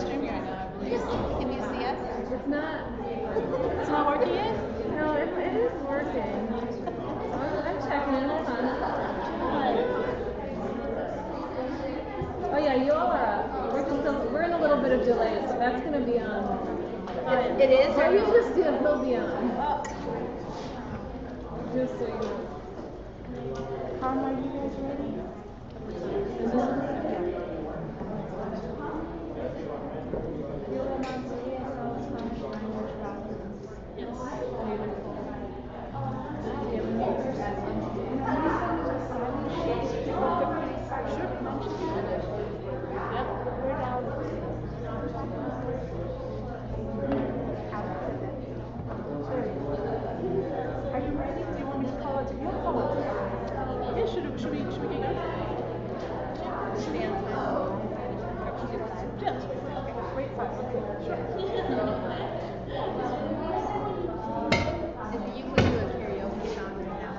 streaming right now, I believe. Can you see us? It's not. It's not working yet? No, it is working. I'm checking it. Hold on. Oh yeah, you all are up. We're in a little bit of delay, so that's gonna be on. It is? Or you just do it, he'll be on. Just so you know. Are you guys ready? Are you ready? Do you want me to call it? Do you want to call it? Yeah, should we get going? Should we end time? Yes. Okay, wait 5. Sure. If you could do a karaoke song right now,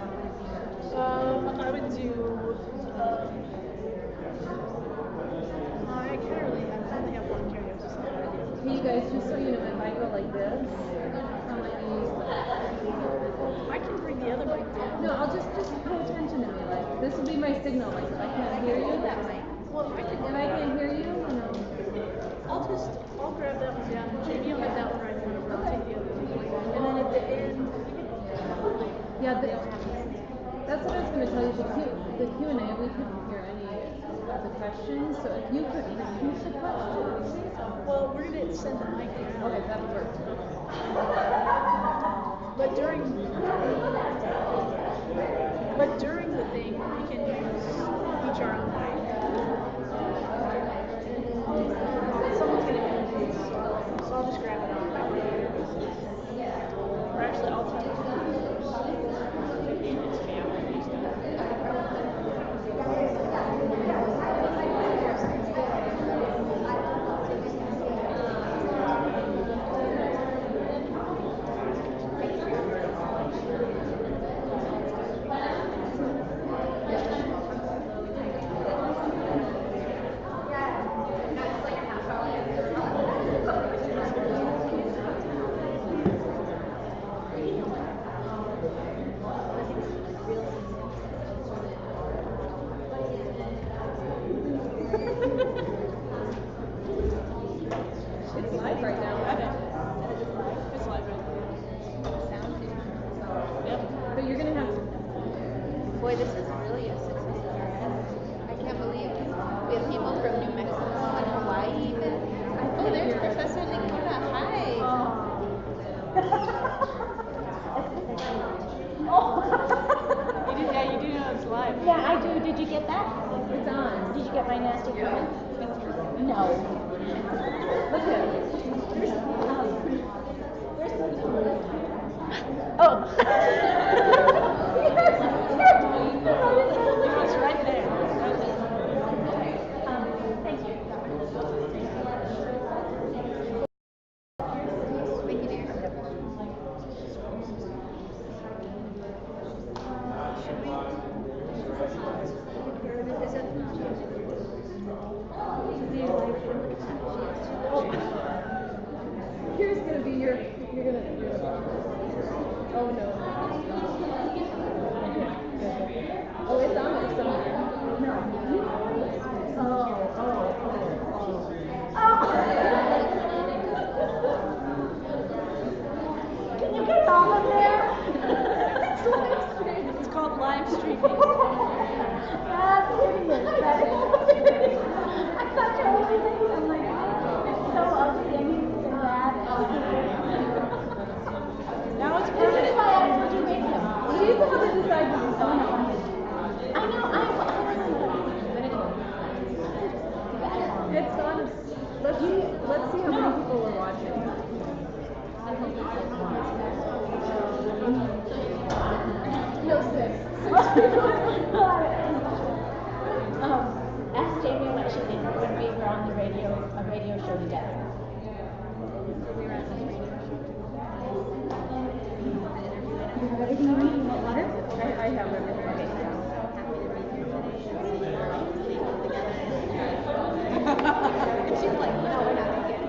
I would do. I can't really. I only have one karaoke song. Hey, you guys, just so you know, if I go like this, how many? I can bring the other mic down. No, I'll just pay attention to me. Like this will be my signal. Like if I can't hear you, that mic. Well, I can. if I can't hear you, I'll grab that one down. Jamie, you'll have that one right in front of her. I'll take the other one. And then at the end. Yeah, that's what I was going to tell you. The Q&A, we couldn't hear any of the questions. So if you could repeat the questions. Well, we're going to send the mic down. Okay, that would work. But during the thing, we can use each our own mic. Someone's going to end this, so I'll just grab it on my mic. Or actually, I'll tell you. It's live right now. It's live right now. Yep. But you're going to have to. boy, this is really a success. I can't believe we have people from New Mexico and Hawaii even. Oh, there's Professor Licona. Hi. You do know it's live. Yeah, I do. Did you get that? It's on. Did you get my nasty comment? No. Look at it. Oh. It's right there. Thank you. Thank you, dear. Here's going to be you're going to. Oh, no. Oh, it's on there somewhere. No. Can you get all of there? It's called live streaming. That's hideous. I thought you were only thinking, I'm like, it's so ugly and bad. Now it's This is permanent. why I told you make them. She's the one that decides if it's on. I know, It's on. Let's see how many people are watching. No, 6. Ask Jamie what she did when we were on a radio show together. We were at this radio show. Everything you need? Water? I have everything. Okay. And she's like, no, we're not going to get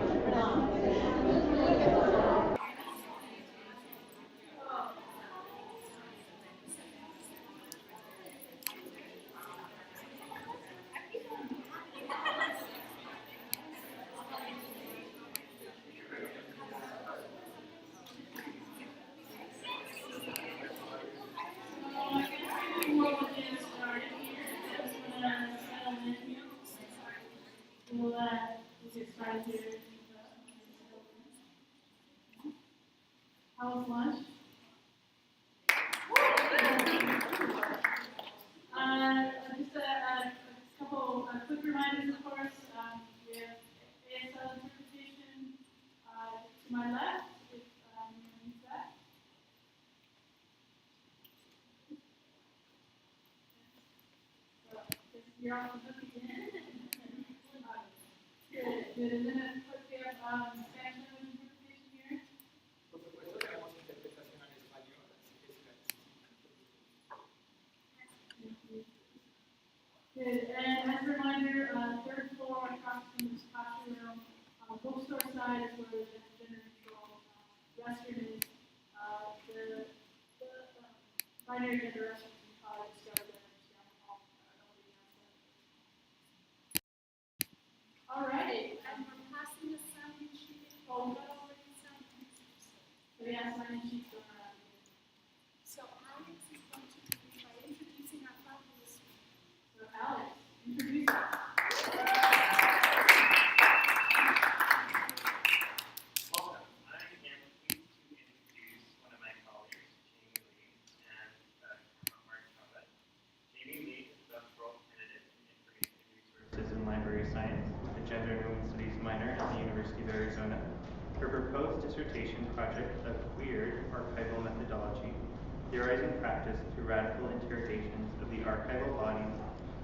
outside here. How was lunch? Just a couple quick reminders, of course. We have ASL interpretation to my left, if anyone needs that. So, you're on the hook again. Good. And then we have Spanish language interpretation here. Por supuesto, tenemos interpretación al español, así que si la Good. And as a reminder, third floor across from this coffee room, bookstore side is where the gender neutral restroom is. The binary gender restroom you probably discovered there down the hall. All righty. And we're passing the sign-in sheet. Oh, We already signed it. so we have sign-in sheets going around. So Alex is going to begin by introducing our faculty. So Alex, introduce us. Welcome. I am pleased to introduce one of my colleagues, Jamie Lee, and Mark Chavez. Jamie Lee is a doctoral candidate in Information Resources and Library Science with a Gender and Women's Studies minor at the University of Arizona. Her proposed dissertation project of queer archival methodology, theorizing practice through radical interrogations of the archival bodies,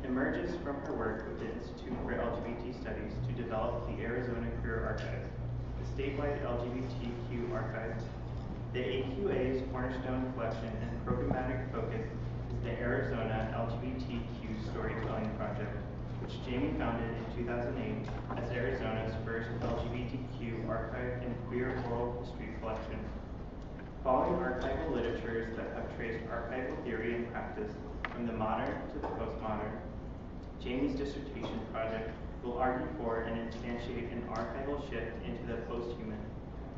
emerges from her work with the Institute for LGBT Studies to develop the Arizona Queer Archive, the statewide LGBTQ archive. The AQA's cornerstone collection and programmatic focus is the Arizona LGBTQ Storytelling Project, which Jamie founded in 2008 as Arizona's first LGBTQ archive and queer oral history collection. Following archival literatures that have traced archival theory and practice from the modern to the postmodern, Jamie's dissertation project will argue for and instantiate an archival shift into the posthuman,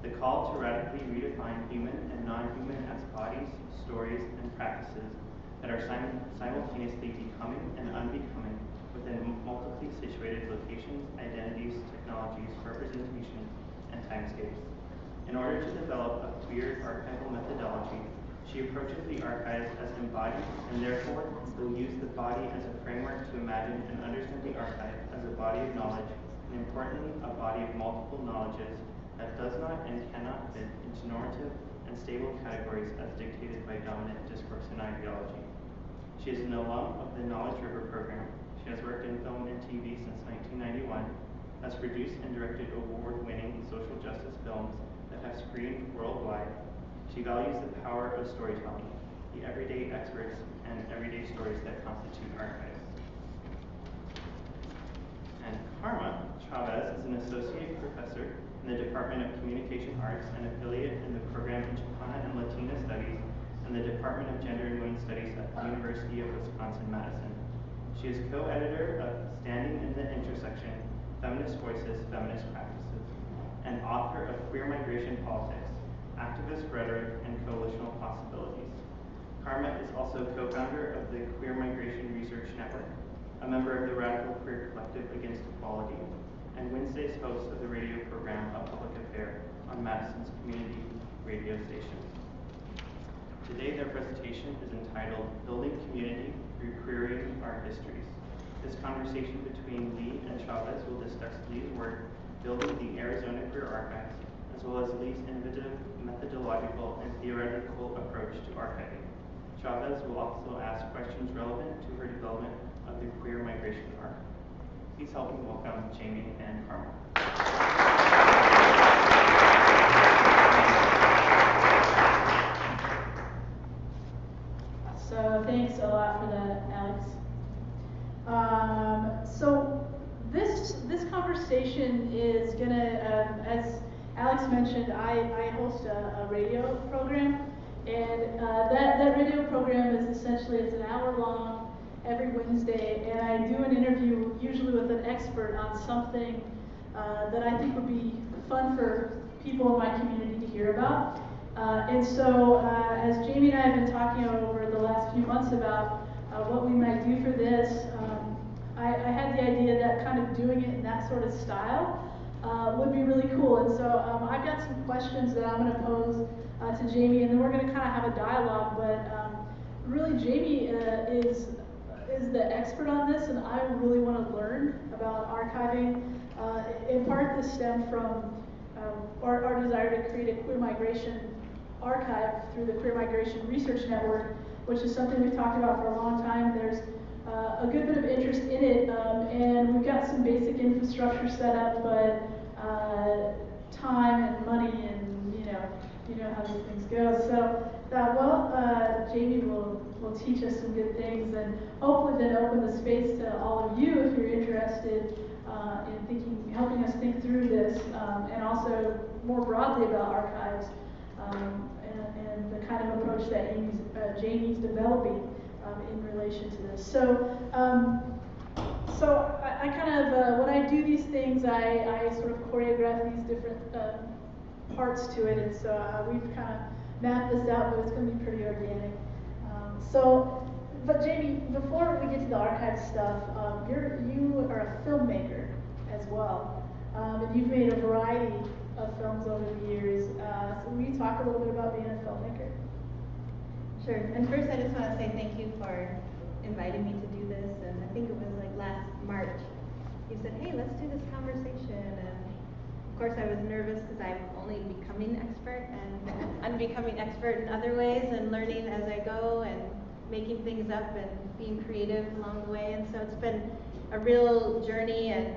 the call to radically redefine human and non-human as bodies, stories, and practices that are simultaneously becoming and unbecoming within multiply situated locations, identities, technologies, representations, and timescapes. In order to develop a queer archival methodology, she approaches the archives as embodied and therefore will use the body as a framework to imagine and understand the archive as a body of knowledge, and importantly, a body of multiple knowledges that does not and cannot fit into normative and stable categories as dictated by dominant discourse and ideology. She is an alum of the Knowledge River program. She has worked in film and TV since 1991, has produced and directed award-winning social justice films that have screened worldwide. She values the power of storytelling, the everyday experts and everyday stories that constitute archives. And Karma Chavez is an associate professor in the Department of Communication Arts and affiliate in the program in Chicana and Latina Studies and the Department of Gender and Women's Studies at the University of Wisconsin-Madison. She is co-editor of Standing in the Intersection, Feminist Voices, Feminist Practices, and author of Queer Migration Politics, Activist Rhetoric, and Coalitional Possibilities. Karma is also co-founder of the Queer Migration Research Network, a member of the Radical Queer Collective Against Equality, and Wednesday's host of the radio program A Public Affair on Madison's community radio station. Today their presentation is entitled Building Community Through Querying Our Histories. This conversation between Lee and Chavez will discuss Lee's work building the Arizona Queer Archives, as well as Lee's innovative methodological and theoretical approach to archiving. Chavez will also ask questions relevant to her development of the queer migration archive. Please help me welcome Jamie and Karma. So thanks a lot for that, Alex. So this conversation is gonna, as Alex mentioned, I host a radio program, and that radio program is essentially, it's an hour long every Wednesday, and I do an interview usually with an expert on something that I think would be fun for people in my community to hear about. And so as Jamie and I have been talking over the last few months about what we might do for this, I had the idea that kind of doing it in that sort of style would be really cool. And so I've got some questions that I'm going to pose to Jamie, and then we're going to kind of have a dialogue. But really, Jamie is the expert on this, and I really want to learn about archiving. In part, this stemmed from our desire to create a queer migration archive through the Queer Migration Research Network, which is something we've talked about for a long time. There's a good bit of interest in it, and we've got some basic infrastructure set up, but time and money and you know how these things go. So Jamie will teach us some good things, and hopefully then open the space to all of you if you're interested in helping us think through this, and also more broadly about archives and the kind of approach that Jamie's developing in relation to this. So I kind of, when I do these things, I sort of choreograph these different parts to it, and so we've kind of mapped this out, but it's going to be pretty organic. But Jamie, before we get to the archive stuff, you are a filmmaker as well, and you've made a variety of films over the years. So will you talk a little bit about being a filmmaker? Sure. And first, I just want to say thank you for inviting me to do this. And I think it was like last March. You said, "Hey, let's do this conversation." And of course, I was nervous because I'm only becoming expert, and I'm becoming expert in other ways and learning as I go and making things up and being creative along the way. And so it's been a real journey. And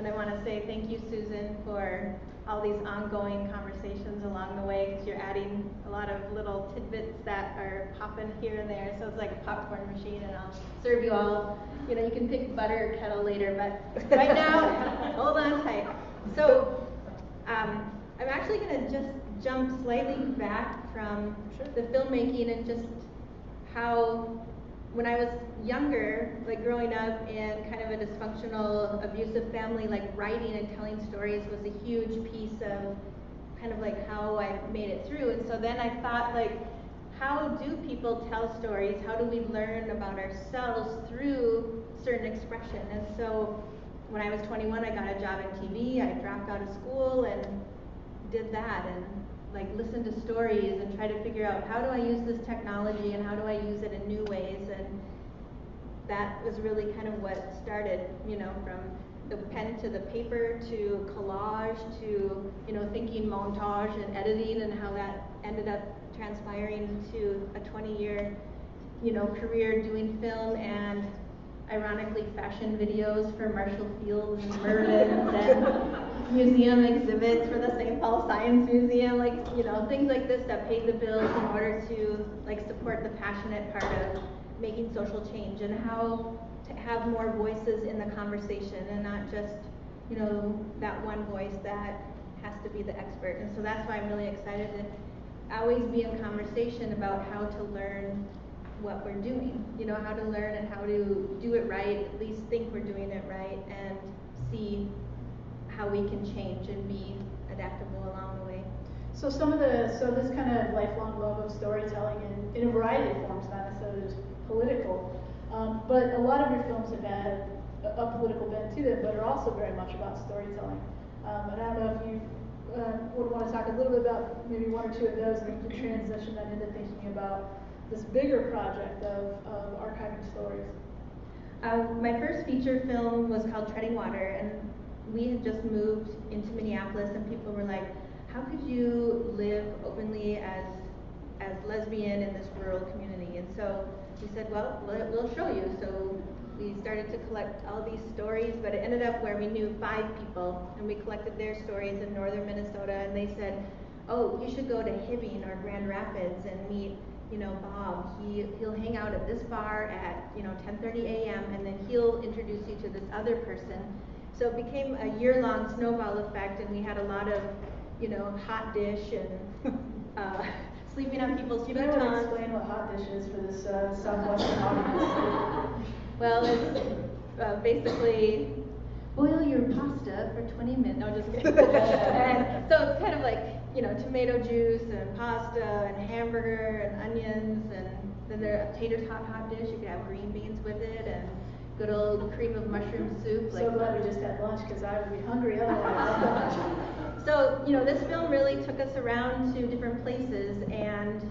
I want to say thank you, Susan, for all these ongoing conversations along the way, because you're adding a lot of little tidbits that are popping here and there. So it's like a popcorn machine, and I'll serve you all. You know, you can pick butter or kettle later, but right now, hold on tight. So I'm actually going to just jump slightly back from the filmmaking and just how, when I was younger, like growing up in kind of a dysfunctional, abusive family, like writing and telling stories was a huge piece of kind of like how I made it through. And so then I thought, like, how do people tell stories? How do we learn about ourselves through certain expression? And so when I was 21, I got a job in TV. I dropped out of school and did that, and like listened to stories and try to figure out, how do I use this technology and how do I use it in new ways? And that was really kind of what started, from the pen to the paper to collage to, thinking montage and editing, and how that ended up transpiring into a 20-year, career doing film and ironically fashion videos for Marshall Field's and Mervyn's and museum exhibits for the St. Paul Science Museum, things like this that paid the bills in order to support the passionate part of making social change, and how to have more voices in the conversation and not just, that one voice that has to be the expert. And so that's why I'm really excited to always be in conversation about how to learn what we're doing, how to learn and how to do it right, at least think we're doing it right, and see how we can change and be adaptable along the way. So this kind of lifelong love of storytelling in a variety of forms, not necessarily just political, but a lot of your films have had a political bent to them, but are also very much about storytelling. And I don't know if you would want to talk a little bit about maybe one or two of those, and you can transition that into thinking about this bigger project of archiving stories. My first feature film was called Treading Water, and we had just moved into Minneapolis, and people were like, how could you live openly as lesbian in this rural community? And so we said, well, we'll show you. So we started to collect all these stories, but it ended up where we knew 5 people, and we collected their stories in northern Minnesota, and they said, oh, you should go to Hibbing or Grand Rapids and meet Bob. He'll hang out at this bar at 10:30 a.m. and then he'll introduce you to this other person. So it became a year-long snowball effect, and we had a lot of hot dish and sleeping on people's futons. You might explain what hot dish is for this Southwestern audience. Well, it's basically boil your pasta for 20 minutes. No, just kidding. And so it's kind of like tomato juice and pasta and hamburger and onions, and then there are taters, hot dish. You could have green beans with it, and good old cream of mushroom soup. So glad we just had lunch because I would be hungry otherwise. So, you know, this film really took us around to different places, and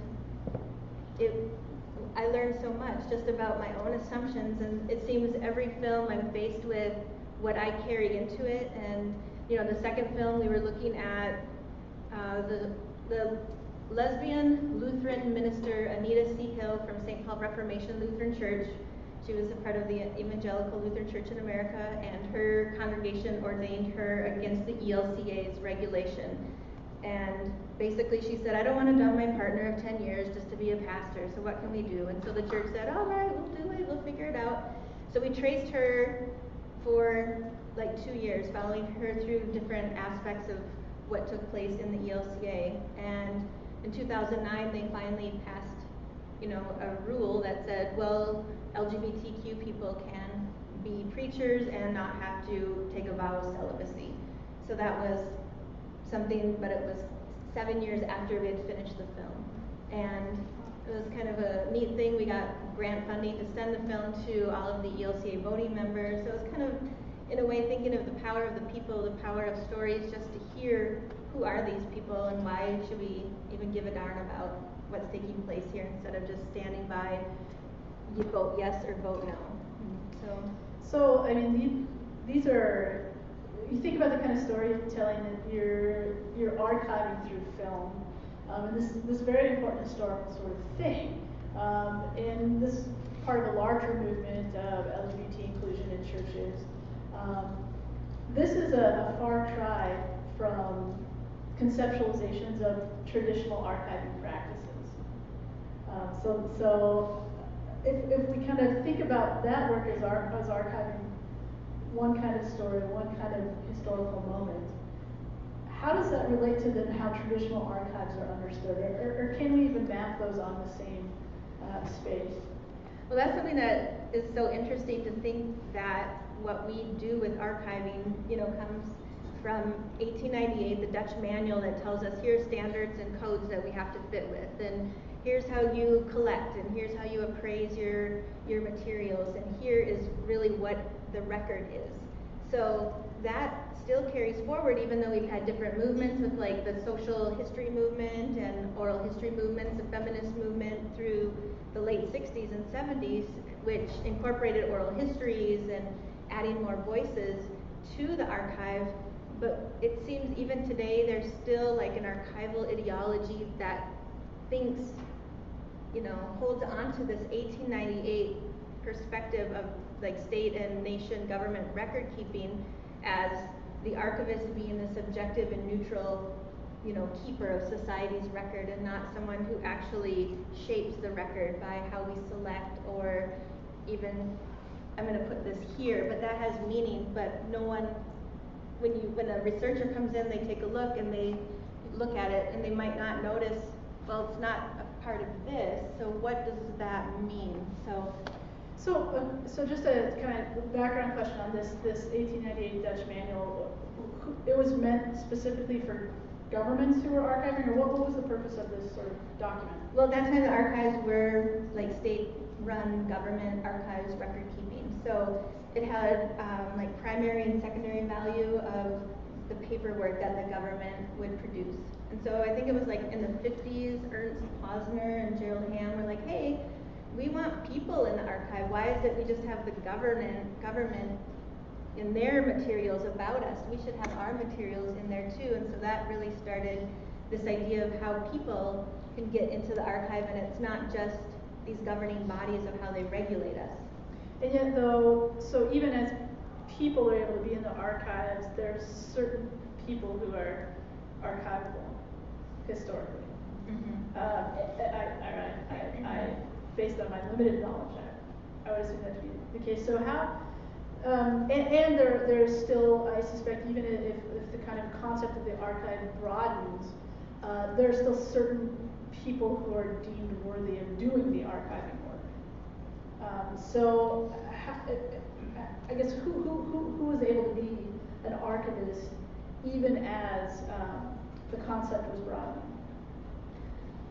I learned so much just about my own assumptions, and it seems every film I'm faced with what I carry into it. And you know, the second film we were looking at the lesbian Lutheran minister Anita Seahill from St. Paul Reformation Lutheran Church. She was a part of the Evangelical Lutheran Church in America, and her congregation ordained her against the ELCA's regulation. And basically she said, I don't want to dump my partner of 10 years just to be a pastor, so what can we do? And so the church said, all right, we'll do it, we'll figure it out. So we traced her for like 2 years, following her through different aspects of what took place in the ELCA. And in 2009, they finally passed, you know, a rule that said, well, LGBTQ people can be preachers and not have to take a vow of celibacy. So that was something, but it was 7 years after we had finished the film. And it was kind of a neat thing. We got grant funding to send the film to all of the ELCA voting members. So it was kind of, in a way, thinking of the power of the people, the power of stories, just to hear who are these people and why should we even give a darn about what's taking place here, instead of just standing by, you vote yes or vote no. So I mean, these are, you think about the kind of storytelling that you're archiving through film, and this very important historical sort of thing, and this is part of a larger movement of LGBT inclusion in churches. This is a far cry from conceptualizations of traditional archiving practices. So if we kind of think about that work as archiving one kind of story, one kind of historical moment, how does that relate to then how traditional archives are understood, or can we even map those on the same space? Well, that's something that is so interesting to think that what we do with archiving, you know, comes from 1898, the Dutch manual that tells us here's standards and codes that we have to fit with, and here's how you collect, and here's how you appraise your materials, and here is really what the record is. So that still carries forward, even though we've had different movements with like the social history movement and oral history movements, the feminist movement through the late 60s and 70s, which incorporated oral histories and adding more voices to the archive. But it seems even today there's still like an archival ideology that thinks, you know, holds on to this 1898 perspective of like state and nation government record keeping as the archivist being this objective and neutral, you know, keeper of society's record, and not someone who actually shapes the record by how we select, or even, I'm going to put this here, but that has meaning, but no one, when a researcher comes in, they take a look and they look at it and they might not notice, well, it's not a part of this, so what does that mean? So just a kind of background question on this 1898 Dutch manual. It was meant specifically for governments who were archiving, or what was the purpose of this sort of document? Well, at that time the archives were like state-run government archives record keeping. So it had like primary and secondary value of the paperwork that the government would produce. And so I think it was like in the 50s, Ernst Posner and Gerald Ham were like, hey, we want people in the archive. Why is it we just have the government in their materials about us? We should have our materials in there too. And so that really started this idea of how people can get into the archive, and it's not just these governing bodies of how they regulate us. And yet though, so even as people are able to be in the archives, there's certain people who are archivable historically. I based on my limited knowledge, I would assume that to be the case. So how, and there's still, I suspect, even if the kind of concept of the archive broadens, there are still certain people who are deemed worthy of doing the archiving work. So I guess who is able to be an archivist even as the concept was broadening?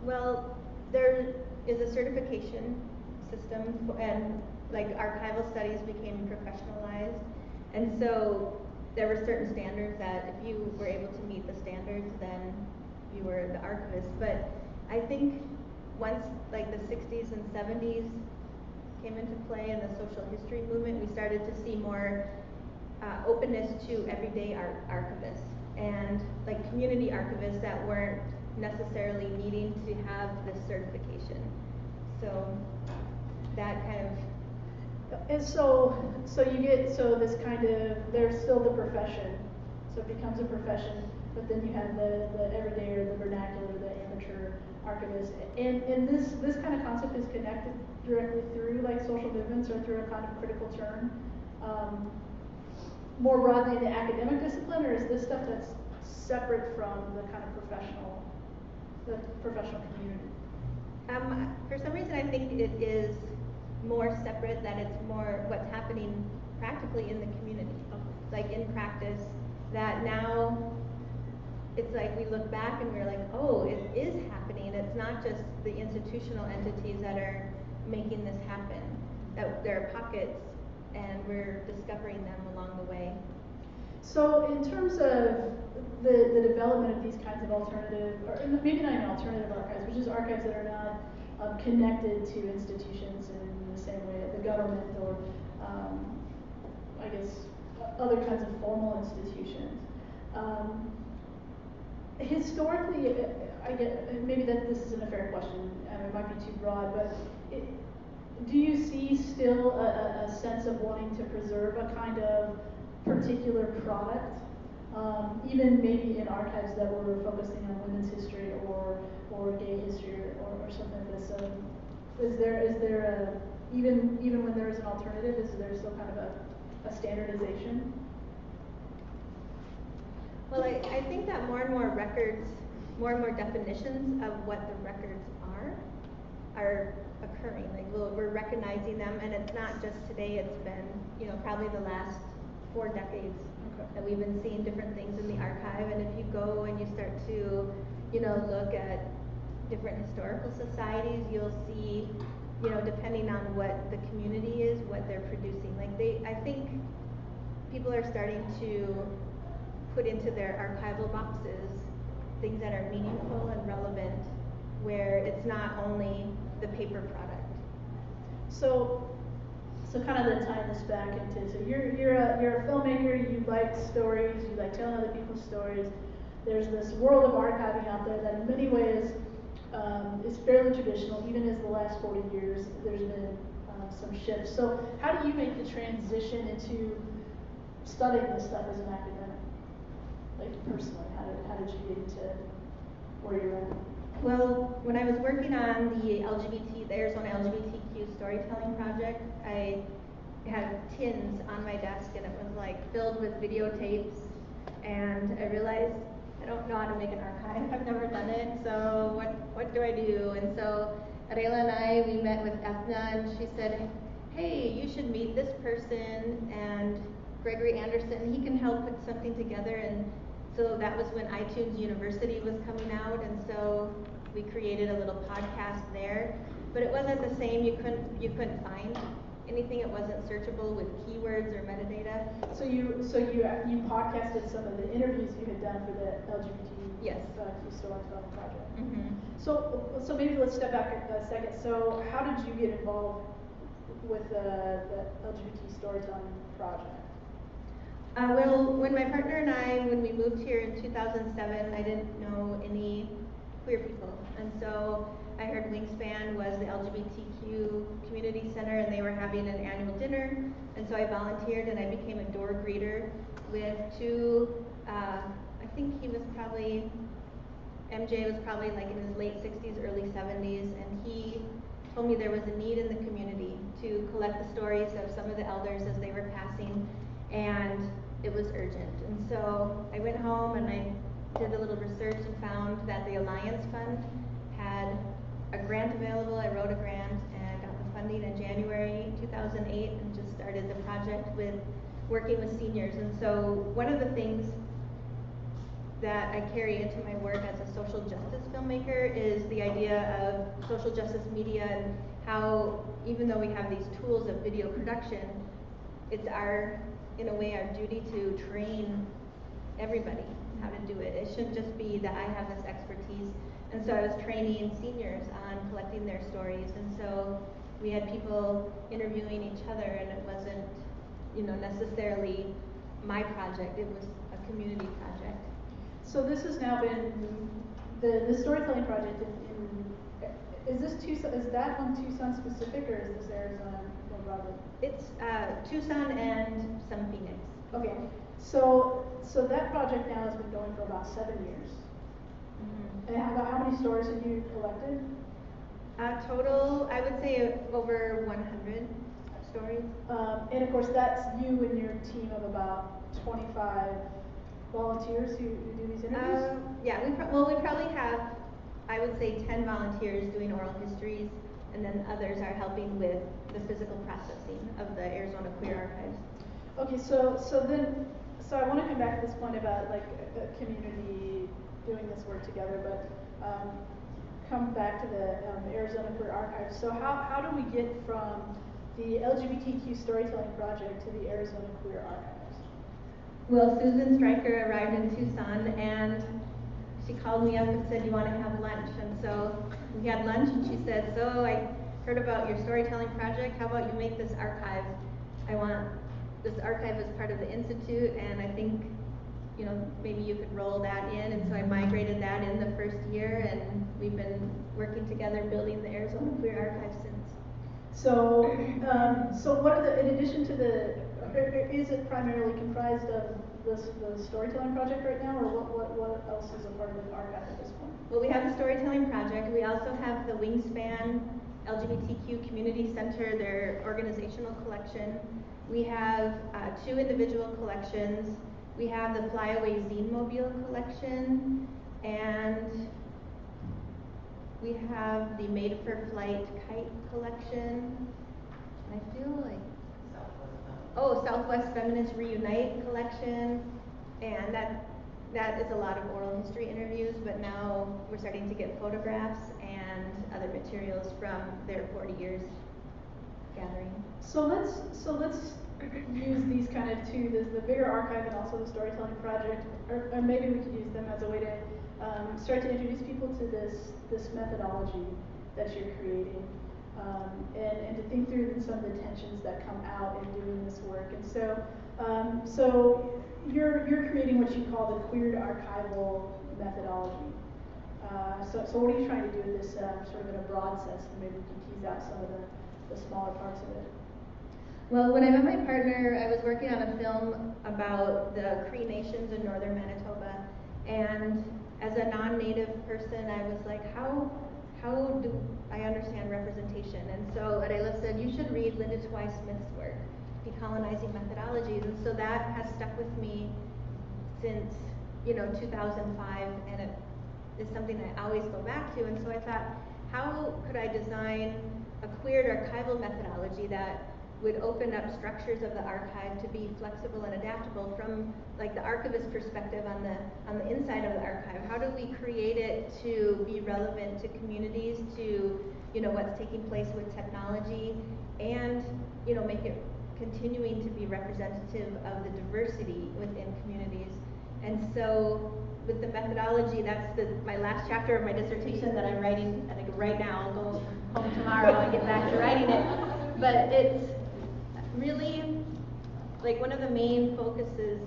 Well, there is a certification system, and like archival studies became professionalized, and so there were certain standards that if you were able to meet the standards, then you were the archivist. But I think once like the 60s and 70s came into play in the social history movement, we started to see more openness to everyday archivists and like community archivists that weren't necessarily needing to have this certification. So that kind of. And so you get, so this kind of, there's still the profession, so it becomes a profession, but then you have the everyday or the vernacular, the amateur archivist. And this kind of concept is connected directly through like social movements or through a kind of critical turn, more broadly in the academic discipline, or is this stuff that's separate from the kind of the professional community? For some reason, I think it is more separate, that it's more what's happening practically in the community, like in practice, that now it's like we look back and we're like, oh, it is happening. It's not just the institutional entities that are making this happen, that there are pockets and we're discovering them along the way. So in terms of the development of these kinds of alternative, or maybe not even alternative archives, but just archives that are not connected to institutions in the same way the government or I guess other kinds of formal institutions. Historically, I get, maybe that this isn't a fair question, it might be too broad, but do you see still a sense of wanting to preserve a kind of particular product, even maybe in archives that were focusing on women's history or gay history or something like this? Is there a, even when there is an alternative, is there still kind of a standardization? Well, I think that more and more records, more and more definitions of what the records are occurring. Like we're recognizing them, and it's not just today. It's been, probably the last 4 decades that we've been seeing different things in the archive. And if you go and you start to, look at different historical societies, you'll see, depending on what the community is, what they're producing. Like I think people are starting to put into their archival boxes things that are meaningful and relevant, where it's not only the paper product. So kind of then tying this back into, so you're a filmmaker, you like stories, you like telling other people's stories. There's this world of archiving out there that in many ways is fairly traditional, even as the last 40 years there's been some shifts. So how do you make the transition into studying this stuff as an academic? Like personally, how did you get into where you're at? Well, when I was working on the Arizona LGBTQ storytelling project, I had tins on my desk, and it was like filled with videotapes, and I realized I don't know how to make an archive. I've never done it, so what do I do? And so Adela and I, we met with Ethna, and she said, hey, you should meet this person, and Gregory Anderson, he can help put something together. And so that was when iTunes University was coming out, and so we created a little podcast there. But it wasn't the same. You couldn't find anything. It wasn't searchable with keywords or metadata. So you podcasted some of the interviews you had done for the LGBTQ storytelling project. Mm-hmm. So maybe let's step back a second. So how did you get involved with the LGBT storytelling project? Well, when my partner and I, when we moved here in 2007, I didn't know any queer people. And so I heard Wingspan was the LGBTQ community center, and they were having an annual dinner. And so I volunteered, and I became a door greeter with 2, I think he was probably, MJ was probably like in his late 60s, early 70s, and he told me there was a need in the community to collect the stories of some of the elders as they were passing, and it was urgent. And so I went home and I did a little research and found that the Alliance Fund had a grant available. I wrote a grant and got the funding in January 2008 and just started the project with working with seniors. And so one of the things that I carry into my work as a social justice filmmaker is the idea of social justice media and how, even though we have these tools of video production, it's our, in a way, our duty to train everybody how to do it. It shouldn't just be that I have this expertise. And so I was training seniors on collecting their stories, and so we had people interviewing each other, and it wasn't, necessarily my project. It was a community project. So this has now been the storytelling project is this Tucson? Is that one Tucson specific, or is this Arizona more broadly? It's Tucson and some Phoenix. Okay, so that project now has been going for about 7 years. Mm-hmm. And how many stories have you collected? Total, I would say over 100 stories. And of course, that's you and your team of about 25 volunteers who do these interviews? Yeah, we probably have, I would say, 10 volunteers doing oral histories, and then others are helping with the physical processing of the Arizona Queer Archives. Okay, so I want to come back to this point about like a community doing this work together, but come back to the Arizona Queer Archives. So how do we get from the LGBTQ storytelling project to the Arizona Queer Archives? Well, Susan Stryker arrived in Tucson, and she called me up and said, "You want to have lunch?" And so we had lunch, and she said, "So I heard about your storytelling project. How about you make this archive? I want this archive as part of the Institute, and I think, maybe you could roll that in." And so I migrated that in the first year, and we've been working together building the Arizona Queer Archive since. So what are in addition to is it primarily comprised of the storytelling project right now, or what else is a part of the archive at this point? Well, we have the storytelling project. We also have the Wingspan LGBTQ Community Center, their organizational collection. We have 2 individual collections. We have the Flyaway Zine Mobile collection, and we have the Made for Flight Kite collection. And I feel like Southwest Feminists Reunite collection, and that is a lot of oral history interviews, but now we're starting to get photographs and other materials from their 40 years gathering. So let's use these kind of two, the bigger archive and also the storytelling project, or maybe we could use them as a way to start to introduce people to this methodology that you're creating. And to think through some of the tensions that come out in doing this work. And so you're creating what you call the queered archival methodology. So what are you trying to do with this sort of in a broad sense, and maybe we can tease out some of the smaller parts of it? Well, when I met my partner, I was working on a film about the Cree Nations in northern Manitoba, and as a non-native person, I was like, how do I understand representation? And so Adela said, you should read Linda Twy Smith's work, Decolonizing Methodologies. And so that has stuck with me since 2005, and it is something I always go back to. And so I thought, how could I design a queered archival methodology that would open up structures of the archive to be flexible and adaptable from like the archivist perspective on the inside of the archive? How do we create it to be relevant to communities, to what's taking place with technology, and make it continuing to be representative of the diversity within communities? And so with the methodology, that's my last chapter of my dissertation that I'm writing, I think right now. I'll go home tomorrow and get back to writing it. But it's really like one of the main focuses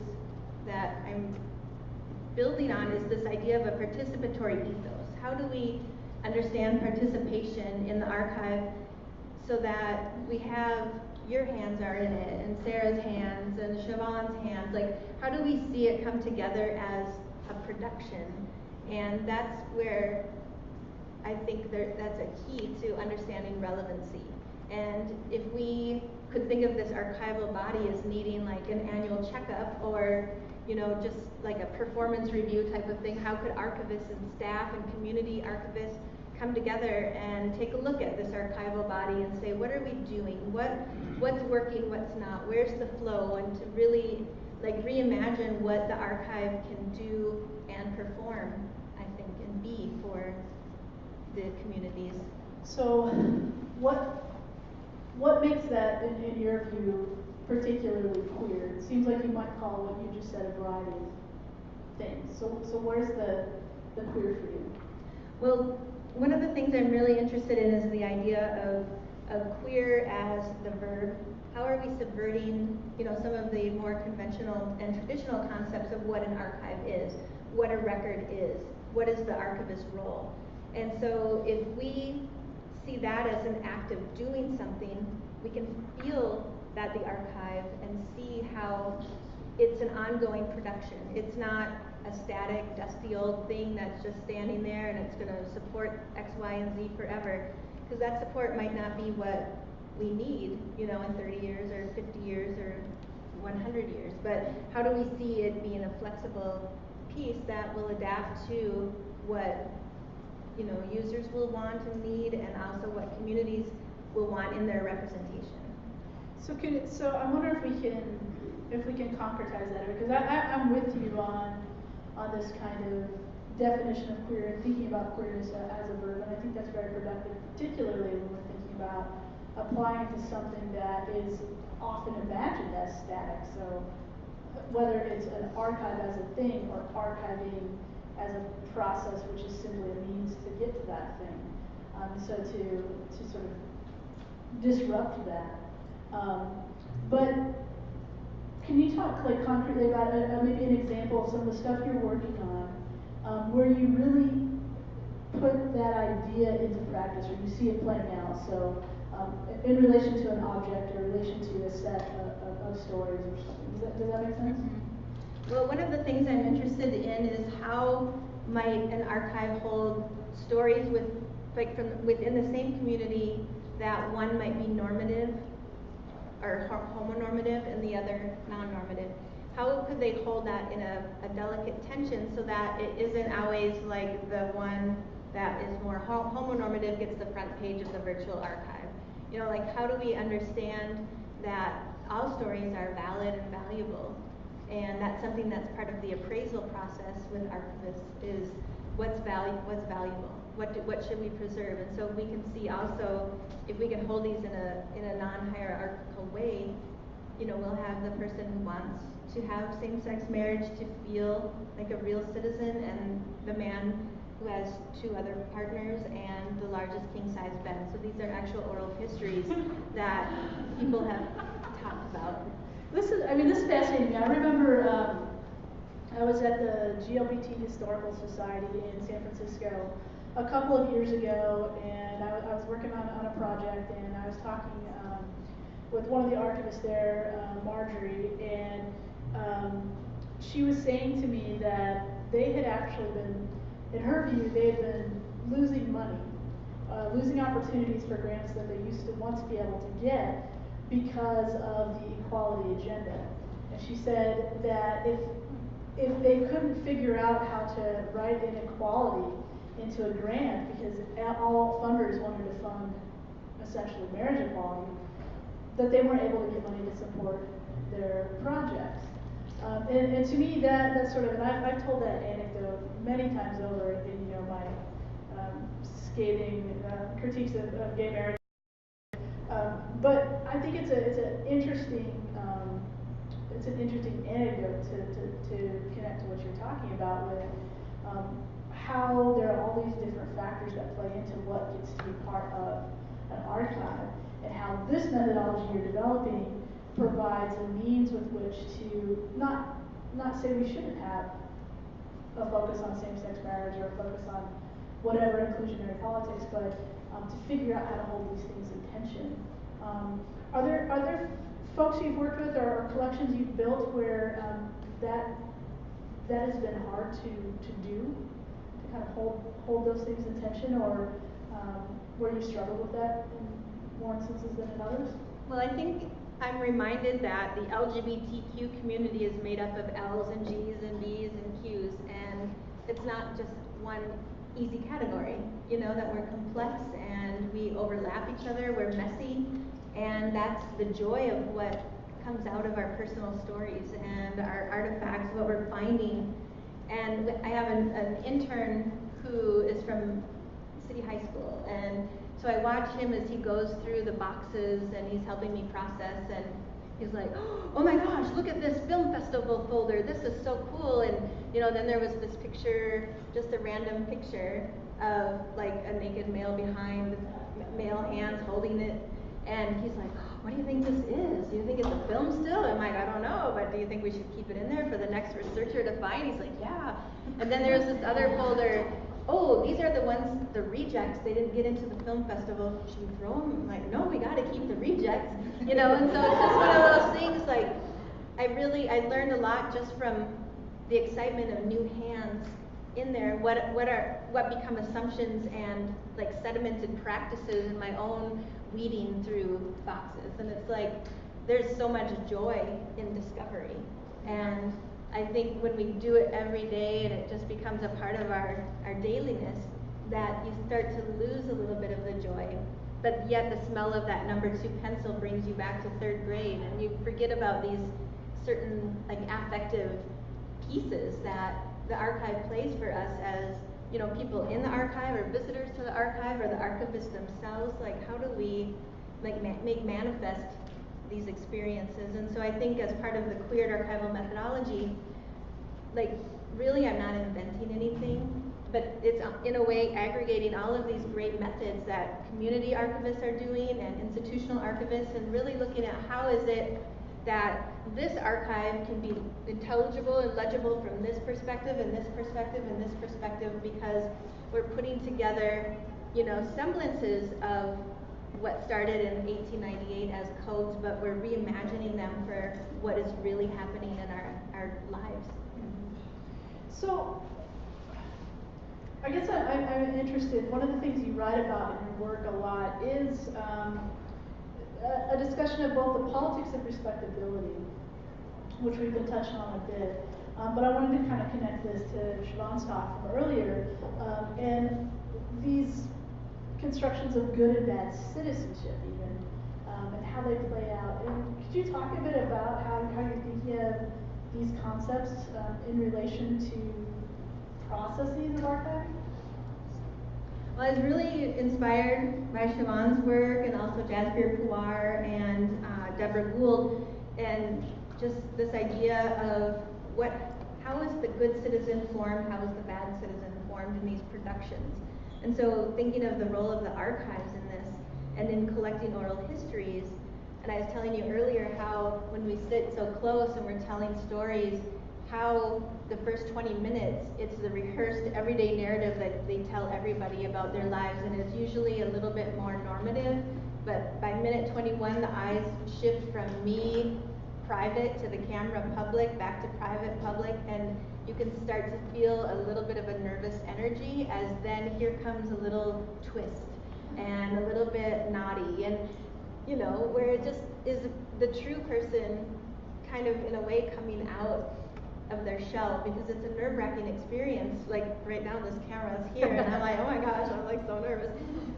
that I'm building on is this idea of a participatory ethos. How do we understand participation in the archive so that we have your hands are in it, and Sarah's hands, and Siobhan's hands? Like, how do we see it come together as a production? And that's where I think that's a key to understanding relevancy. And if we could think of this archival body as needing like an annual checkup, or just like a performance review type of thing, how could archivists and staff and community archivists come together and take a look at this archival body and say, what are we doing? What's working, what's not? Where's the flow? And to really like reimagine what the archive can do and perform, I think, and be for the communities. So, what makes that, in your view, particularly queer? It seems like you might call what you just said a variety of things. So where's the queer for you? Well, one of the things I'm really interested in is the idea of queer as the verb. How are we subverting, some of the more conventional and traditional concepts of what an archive is, what a record is, what is the archivist's role? And so if we see that as an act of doing something, we can feel that the archive and see how it's an ongoing production. It's not a static, dusty old thing that's just standing there and it's going to support X, Y, and Z forever. Because that support might not be what we need, in 30 years or 50 years or 100 years. But how do we see it being a flexible piece that will adapt to what users will want and need, and also what communities will want in their representation? So I wonder if we can concretize that, because I'm with you on this kind of definition of queer and thinking about queerness as a verb, and I think that's very productive, particularly when we're thinking about applying to something that is often imagined as static. So whether it's an archive as a thing or archiving as a process, which is simply a means to get to that thing. So to sort of disrupt that. But can you talk like concretely about maybe an example of some of the stuff you're working on, where you really put that idea into practice, or you see it playing out? So in relation to an object, or in relation to a set of stories or something. Does that make sense? Mm-hmm. Well, one of the things I'm interested in is how might an archive hold stories from within the same community, that one might be normative or homonormative and the other non-normative. How could they hold that in a delicate tension so that it isn't always like the one that is more homonormative gets the front page of the virtual archive? How do we understand that all stories are valid and valuable? And that's something that's part of the appraisal process with archivists, is what's valuable, what should we preserve? And so we can see also, if we can hold these in a non-hierarchical way, we'll have the person who wants to have same-sex marriage to feel like a real citizen, and the man who has 2 other partners and the largest king-size bed. So these are actual oral histories that people have talked about. This is fascinating me. I remember I was at the GLBT Historical Society in San Francisco a couple of years ago, and I was working on a project, and I was talking with one of the archivists there, Marjorie, and she was saying to me that they had actually been, in her view, they had been losing money, losing opportunities for grants that they used to once be able to get because of the equality agenda. And she said that if they couldn't figure out how to write in equality into a grant, because all funders wanted to fund essentially marriage equality, that they weren't able to get money to support their projects. And to me, that sort of, and I've told that anecdote many times over in my scathing critiques of gay marriage. But I think it's an interesting anecdote to connect to what you're talking about with how there are all these different factors that play into what gets to be part of an archive, and how this methodology you're developing provides a means with which to not say we shouldn't have a focus on same-sex marriage or a focus on whatever inclusionary politics, but to figure out how to hold these things in tension. Are there folks you've worked with or collections you've built where that has been hard to do, to kind of hold those things in tension, or where you struggled with that in more instances than in others? Well, I think I'm reminded that the LGBTQ community is made up of L's and G's and B's and Q's, and it's not just one easy category, that we're complex and we overlap each other, we're messy, and that's the joy of what comes out of our personal stories and our artifacts, what we're finding. And I have an intern who is from City High School, and so I watch him as he goes through the boxes and he's helping me process, and he's like, oh my gosh, look at this film festival folder, this is so cool. And then there was this picture, just a random picture of like a naked male behind male hands holding it, and he's like, what do you think this is? Do you think it's a film still? I'm like, I don't know, but do you think we should keep it in there for the next researcher to find? He's like, yeah. And then there's this other folder, oh, these are the ones, the rejects, they didn't get into the film festival, should we throw them? I'm like, no, we gotta keep the rejects, and so it's just one of those things, like, I learned a lot just from the excitement of new hands in there, what become assumptions and like sedimented practices in my own weeding through boxes. And it's like, there's so much joy in discovery. And I think when we do it every day and it just becomes a part of our dailiness, that you start to lose a little bit of the joy. But yet the smell of that number 2 pencil brings you back to 3rd grade, and you forget about these certain like affective pieces that the archive plays for us as people in the archive or visitors to the archive or the archivists themselves. Like, how do we like make manifest these experiences? And so I think as part of the queered archival methodology, like really I'm not inventing anything, but it's in a way aggregating all of these great methods that community archivists are doing and institutional archivists, and really looking at how is it that this archive can be intelligible and legible from this perspective and this perspective and this perspective, because we're putting together, semblances of what started in 1898 as codes, but we're reimagining them for what is really happening in our lives. So, I guess I'm interested, one of the things you write about in your work a lot is a discussion of both the politics of respectability, which we've been touching on a bit, but I wanted to kind of connect this to Siobhan's talk from earlier, and these constructions of good and bad citizenship even, and how they play out. And could you talk a bit about how you're thinking of these concepts in relation to processes of archiving? Well, I was really inspired by Siobhan's work, and also Jasbir Puar and Deborah Gould, and just this idea of how is the good citizen formed, how is the bad citizen formed in these productions. And so thinking of the role of the archives in this, and in collecting oral histories. And I was telling you earlier how when we sit so close and we're telling stories, how the first 20 minutes, it's the rehearsed everyday narrative that they tell everybody about their lives, and it's usually a little bit more normative, but by minute 21, the eyes shift from me, private, to the camera, public, back to private, public, and you can start to feel a little bit of a nervous energy as then here comes a little twist and a little bit naughty, and where it just is the true person kind of in a way coming out of their shell, because it's a nerve-wracking experience. Like right now this camera is here and I'm like, oh my gosh, I'm like so nervous.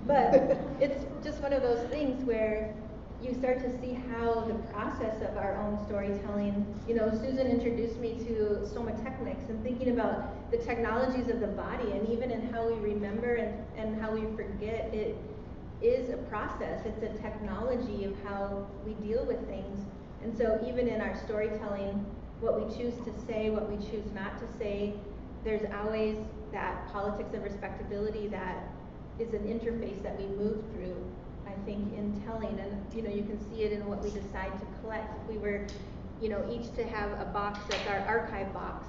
But it's just one of those things where you start to see how the process of our own storytelling, Susan introduced me to somatechnics and thinking about the technologies of the body, and even in how we remember and how we forget, it is a process. It's a technology of how we deal with things. And so even in our storytelling, what we choose to say, what we choose not to say, there's always that politics of respectability that is an interface that we move through, I think, in telling. And you can see it in what we decide to collect. If we were, each to have a box that's our archive box,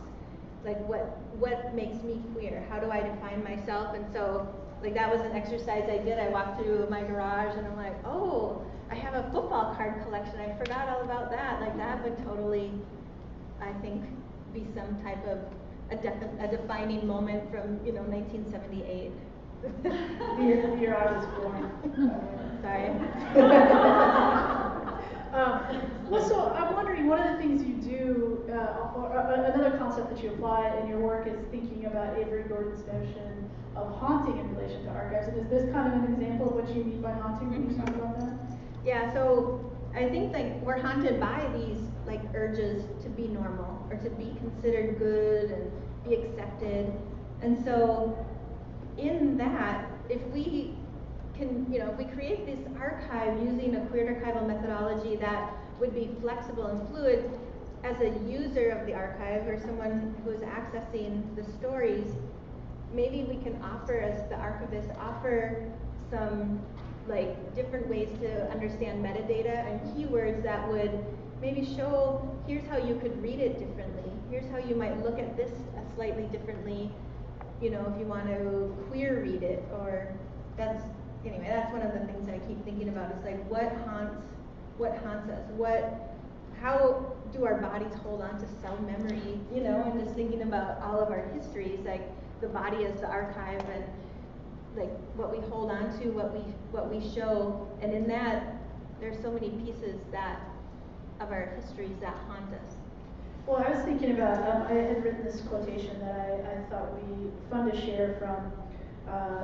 like what makes me queer? How do I define myself? And so, like, that was an exercise I did. I walked through my garage and I'm like, oh, I have a football card collection. I forgot all about that. Like, that would totally, I think, be some type of a defining moment from 1978. The year I was born. Sorry. Well, so I'm wondering, one of the things you do, or another concept that you apply in your work is thinking about Avery Gordon's notion of haunting in relation to archives. And is this kind of an example of what you mean by haunting when you talk about that? Yeah, so I think like we're haunted by these like urges to be normal or to be considered good and be accepted. And so in that, if we can, if we create this archive using a queer archival methodology that would be flexible and fluid, as a user of the archive or someone who's accessing the stories, maybe we can offer, as the archivist, offer some like different ways to understand metadata and keywords that would maybe show, here's how you could read it differently. Here's how you might look at this slightly differently, if you want to queer read it, or that's one of the things that I keep thinking about is like what haunts us, how do our bodies hold on to cell memory, and just thinking about all of our histories, like the body as the archive and like what we hold on to, what we show, and in that there's so many pieces of our histories that haunt us. Well, I was thinking about, I had written this quotation that I thought would be fun to share from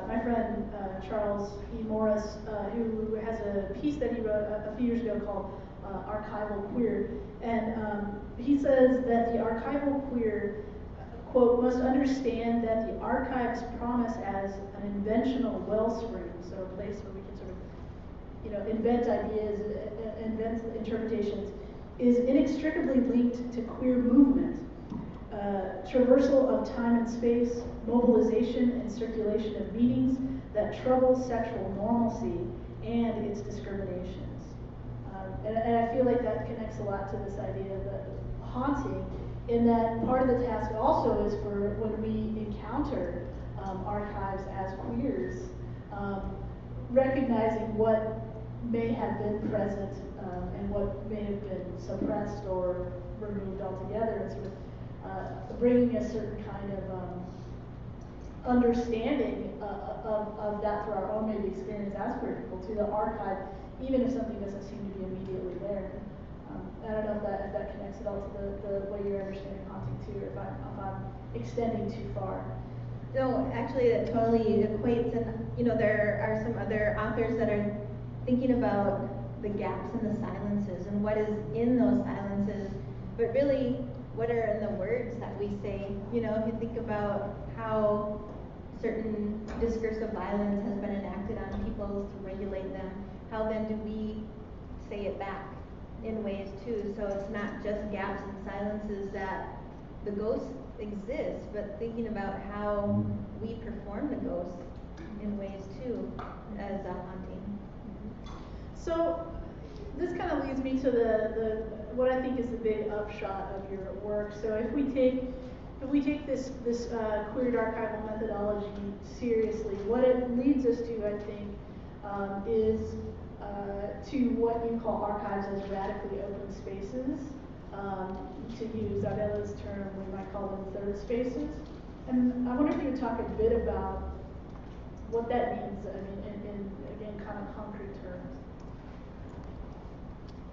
my friend Charles E. Morris, who has a piece that he wrote a few years ago called Archival Queer. And he says that the archival queer, quote, must understand that the archive's promise as an inventional wellspring, so a place where we can sort of, invent ideas, invent interpretations, is inextricably linked to queer movement, traversal of time and space, mobilization and circulation of meanings that trouble sexual normalcy and its discriminations. And I feel like that connects a lot to this idea of the haunting, in that part of the task also is for when we encounter archives as queers, recognizing what may have been present and what may have been suppressed or removed altogether, and sort of bringing a certain kind of understanding of that through our own maybe experience as queer people to the archive, even if something doesn't seem to be immediately there. I don't know if that connects at all to the way you're understanding haunting too, or if I'm extending too far. No, actually that totally equates, and there are some other authors that are thinking about the gaps and the silences and what is in those silences, but really what are in the words that we say. If you think about how certain discursive violence has been enacted on people to regulate them, how then do we say it back in ways too? So it's not just gaps and silences that the ghosts exist, but thinking about how we perform the ghosts in ways too as a haunting. So this kind of leads me to the what I think is the big upshot of your work. So if we take this queered archival methodology seriously, what it leads us to, I think, is to what you call archives as radically open spaces. To use Adela's term, we might call them third spaces. And I wonder if you would talk a bit about what that means, in again, kind of concrete terms.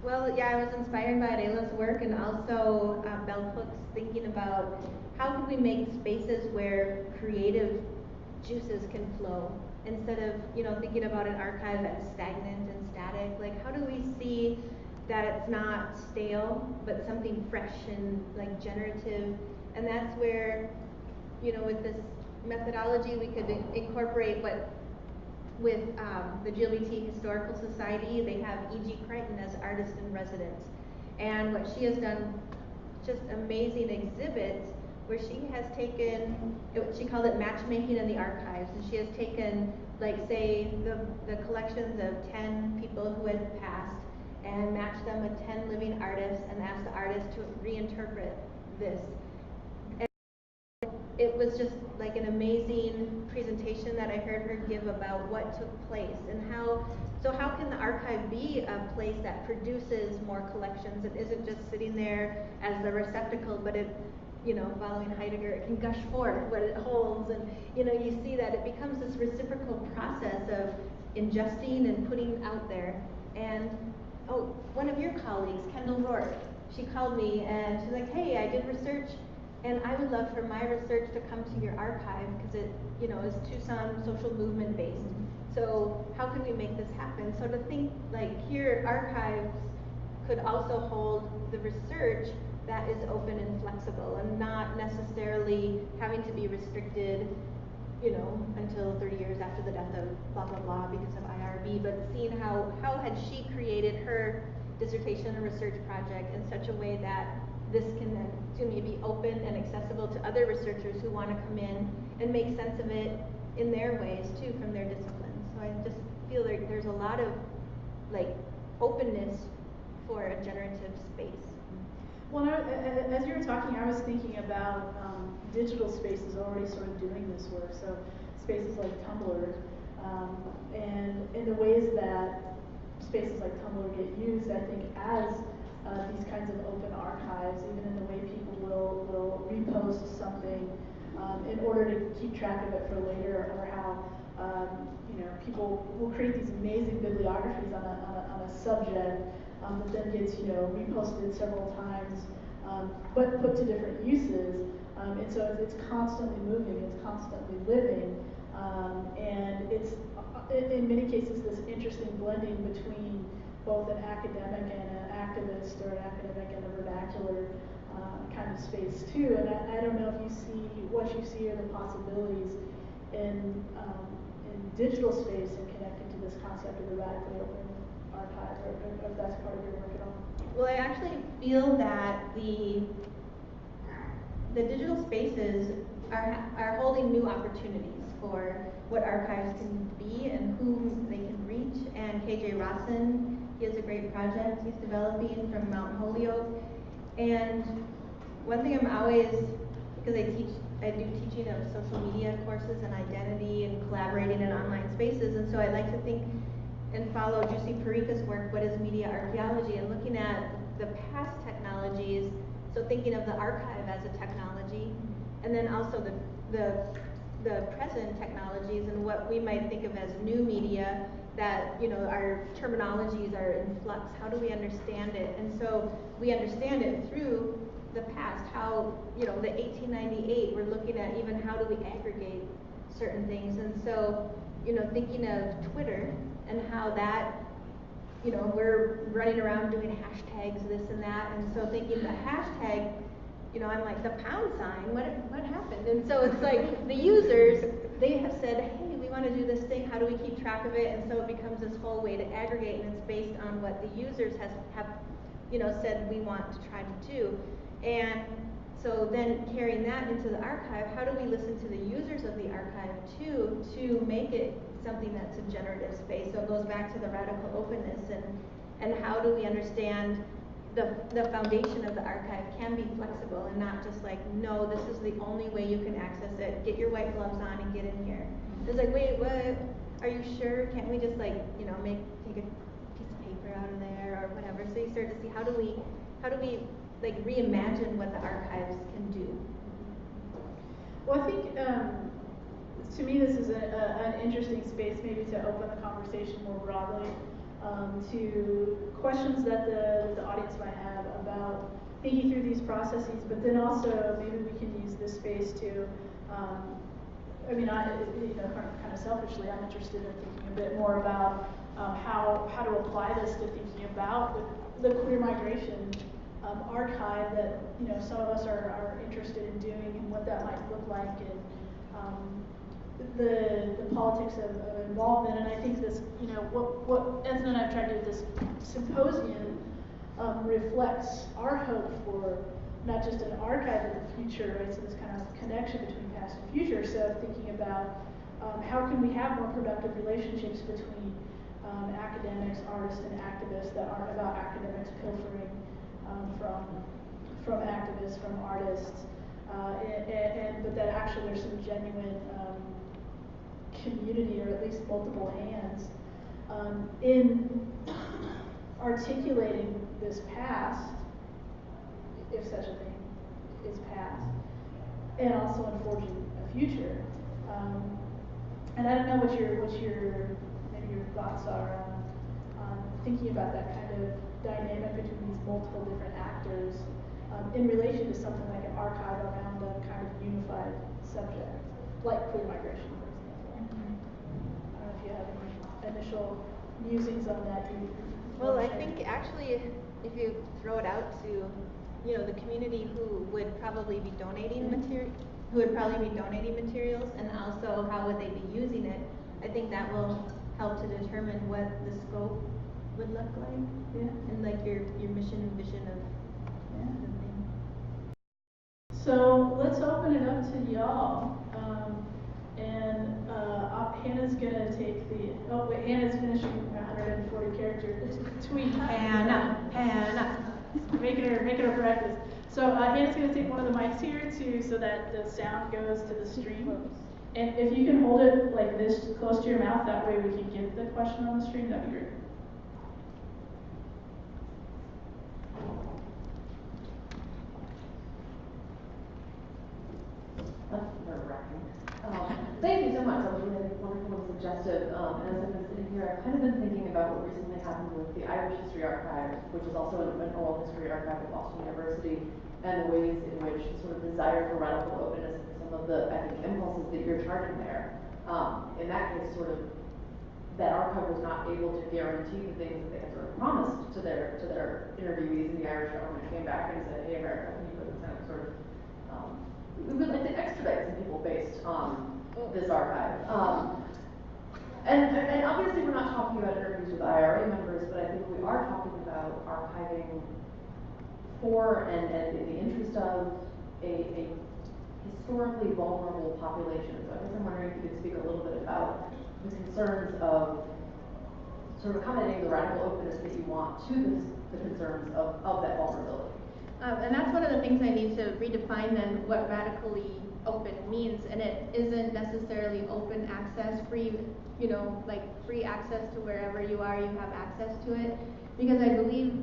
Well, yeah, I was inspired by Adela's work and also Bell Hook's thinking about how can we make spaces where creative juices can flow instead of, thinking about an archive as stagnant and static. Like, how do we see that it's not stale, but something fresh and like generative? And that's where, with this methodology, we could incorporate with the GLBT Historical Society. They have E.G. Crichton as artist in residence. And what she has done, just amazing exhibits where she has taken, she called it matchmaking in the archives, and she has taken, like, say, the collections of 10 people who had passed and matched them with 10 living artists and asked the artists to reinterpret this. It was just like an amazing presentation that I heard her give about what took place and how can the archive be a place that produces more collections? It isn't just sitting there as the receptacle, but it, following Heidegger, it can gush forth what it holds, and you see that it becomes this reciprocal process of ingesting and putting out there. And one of your colleagues, Kendall Rourke, she called me and she's like, hey, I did research and I would love for my research to come to your archive because it, is Tucson social movement based. So how can we make this happen? So to think like here, archives could also hold the research that is open and flexible and not necessarily having to be restricted, you know, until 30 years after the death of blah, blah, blah because of IRB, but seeing how had she created her dissertation and research project in such a way that this can then be open and accessible to other researchers who want to come in and make sense of it in their ways too from their disciplines. So I just feel like there's a lot of like openness for a generative space. Well, as you were talking, I was thinking about digital spaces already sort of doing this work. So spaces like Tumblr, and in the ways that spaces like Tumblr get used, I think, as these kinds of open archives, even in the way people will repost something in order to keep track of it for later, or how you know, people will create these amazing bibliographies on a subject that then gets, you know, reposted several times, but put to different uses. And so it's constantly moving, it's constantly living, and it's in many cases this interesting blending between both an academic and an activist, or an academic and a vernacular kind of space too. And I don't know if you see what you see are the possibilities in digital space and connecting to this concept of the radically open archive, or if that's part of your work at all. Well, I actually feel that the digital spaces are holding new opportunities for what archives can be and whom they can reach. And KJ Rossin, he has a great project he's developing from Mount Holyoke. And one thing I'm always, because I do teaching of social media courses and identity and collaborating in online spaces, and so I like to think and follow Juicy Parika's work, What is Media Archaeology, and looking at the past technologies, so thinking of the archive as a technology, and then also the present technologies and what we might think of as new media, that, you know, our terminologies are in flux. How do we understand it? And so we understand it through the past, how, you know, the 1898, we're looking at even how do we aggregate certain things. And so, you know, thinking of Twitter and how that, you know, we're running around doing hashtags, this and that, and so thinking the hashtag, you know, I'm like, the pound sign, what happened? And so it's like the users, they have said, hey, we want to do this thing, how do we keep track of it? And so it becomes this whole way to aggregate, and it's based on what the users have you know, said we want to try to do. And so then carrying that into the archive, how do we listen to the users of the archive too, to make it something that's a generative space? So it goes back to the radical openness, and how do we understand the foundation of the archive can be flexible and not just like, no, this is the only way you can access it. Get your white gloves on and get in here. It's like, wait, what? Are you sure? Can't we just like, you know, take a piece of paper out of there or whatever? So you start to see how do we like reimagine what the archives can do. Well, I think to me this is an interesting space maybe to open the conversation more broadly to questions that the audience might have about thinking through these processes, but then also maybe we can use this space to, I mean, you know, kind of selfishly, I'm interested in thinking a bit more about how to apply this to thinking about the queer migration archive that, you know, some of us are interested in doing, and what that might look like, and the politics of involvement. And I think this, you know, what Edna and I have tried to do with this symposium reflects our hope for not just an archive of the future, right? So this kind of connection between past and future. So thinking about how can we have more productive relationships between academics, artists, and activists that aren't about academics pilfering from activists, from artists, but that actually there's some genuine community, or at least multiple hands, in articulating this past, if such a thing is past, and also in forging a future. And I don't know what your maybe your thoughts are on thinking about that kind of dynamic between these multiple different actors in relation to something like an archive around a kind of unified subject, like queer migration, for example. I don't know if you have any initial musings on that. Well, I think actually if you throw it out to, you know, the community who would probably be donating materials, and also how would they be using it, I think that will help to determine what the scope would look like. Yeah. And like your mission and vision of the thing. So let's open it up to y'all. Hannah's gonna take the, oh wait, Hannah's finishing 140 character tweet. Hannah. Making her practice. So Hannah's gonna take one of the mics here too, so that the sound goes to the stream. And if you can hold it like this close to your mouth, that way we can get the question on the stream, that'd be great. That's nerve-wracking. Thank you so much. That was really wonderful and suggestive. And as I've been sitting here, I've kind of been thinking about what recently happened with the Irish History Archive, which is also an oral history archive at Boston University, and the ways in which the sort of desire for radical openness and some of the, I think, impulses that you're charting there, in that case, sort of, that archive was not able to guarantee the things that they had sort of promised to their interviewees, and the Irish government came back and said, hey, America, can you put this kind of sort of, we would like to extradite some people based on this archive. And obviously we're not talking about interviews with IRA members, but I think we are talking about archiving for and in the interest of a historically vulnerable population. So I guess I'm wondering if you could speak a little bit about the concerns of sort of accommodating the radical openness that you want to the concerns of that vulnerability. And that's one of the things I need to redefine then what radically open means, and it isn't necessarily open access, free, you know, like free access to wherever you are, you have access to it. Because I believe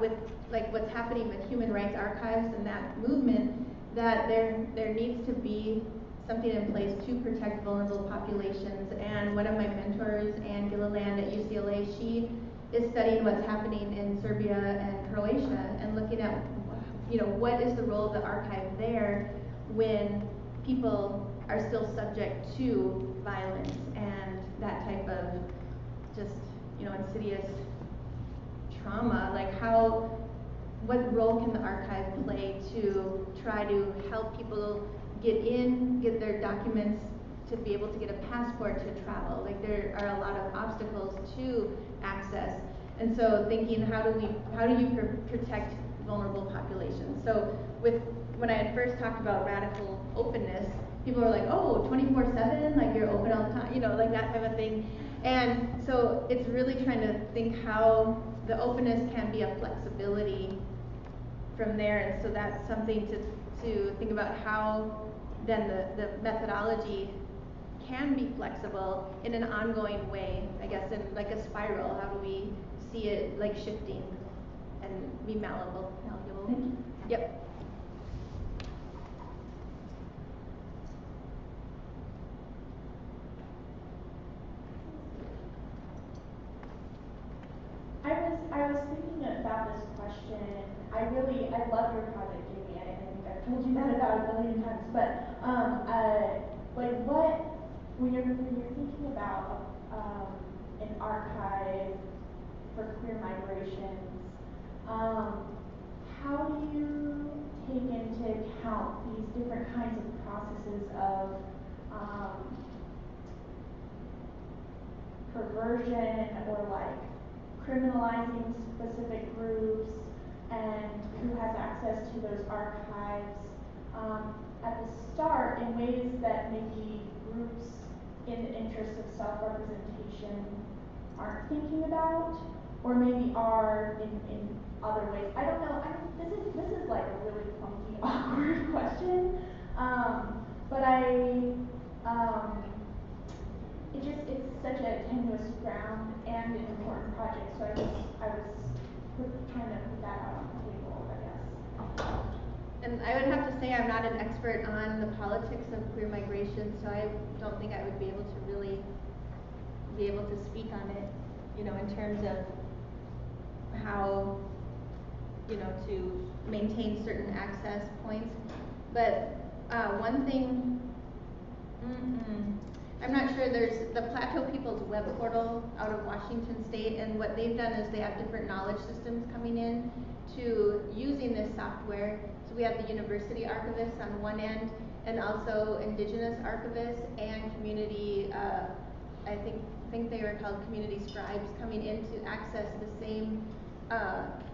with like what's happening with human rights archives and that movement, that there needs to be something in place to protect vulnerable populations. And one of my mentors, Anne Gilliland at UCLA, she is studying what's happening in Serbia and Croatia and looking at, you know, what is the role of the archive there when people are still subject to violence and that type of just, you know, insidious trauma. Like what role can the archive play to try to help people get their documents, to be able to get a passport to travel? Like there are a lot of obstacles to access. And so thinking, how do you protect vulnerable populations? So when I had first talked about radical openness, people were like, oh, 24/7, like you're open all the time, you know, like that type of thing. And so it's really trying to think how the openness can be a flexibility from there. And so that's something to think about, how then the methodology can be flexible in an ongoing way, I guess, in like a spiral. How do we see it like shifting and be malleable? Thank you. Yep. I was thinking about this question. I love your project, Jamie. I think I've told you that about a million times. But like when you're thinking about an archive for queer migrations, how do you take into account these different kinds of processes of perversion or like criminalizing specific groups and who has access to those archives at the start in ways that maybe groups in the interest of self-representation aren't thinking about, or maybe are in other ways? I don't know. This is like a really funky, awkward question, but it's such a tenuous ground and an important project, so I was trying to put that out on the table, I guess. And I would have to say I'm not an expert on the politics of queer migration, so I don't think I would be able to really be able to speak on it, you know, in terms of how, you know, to maintain certain access points. But one thing, I'm not sure, there's the Plateau People's Web Portal out of Washington State, and what they've done is they have different knowledge systems coming in to using this software. So we have the university archivists on one end, and also indigenous archivists and community, I think they were called community scribes, coming in to access the same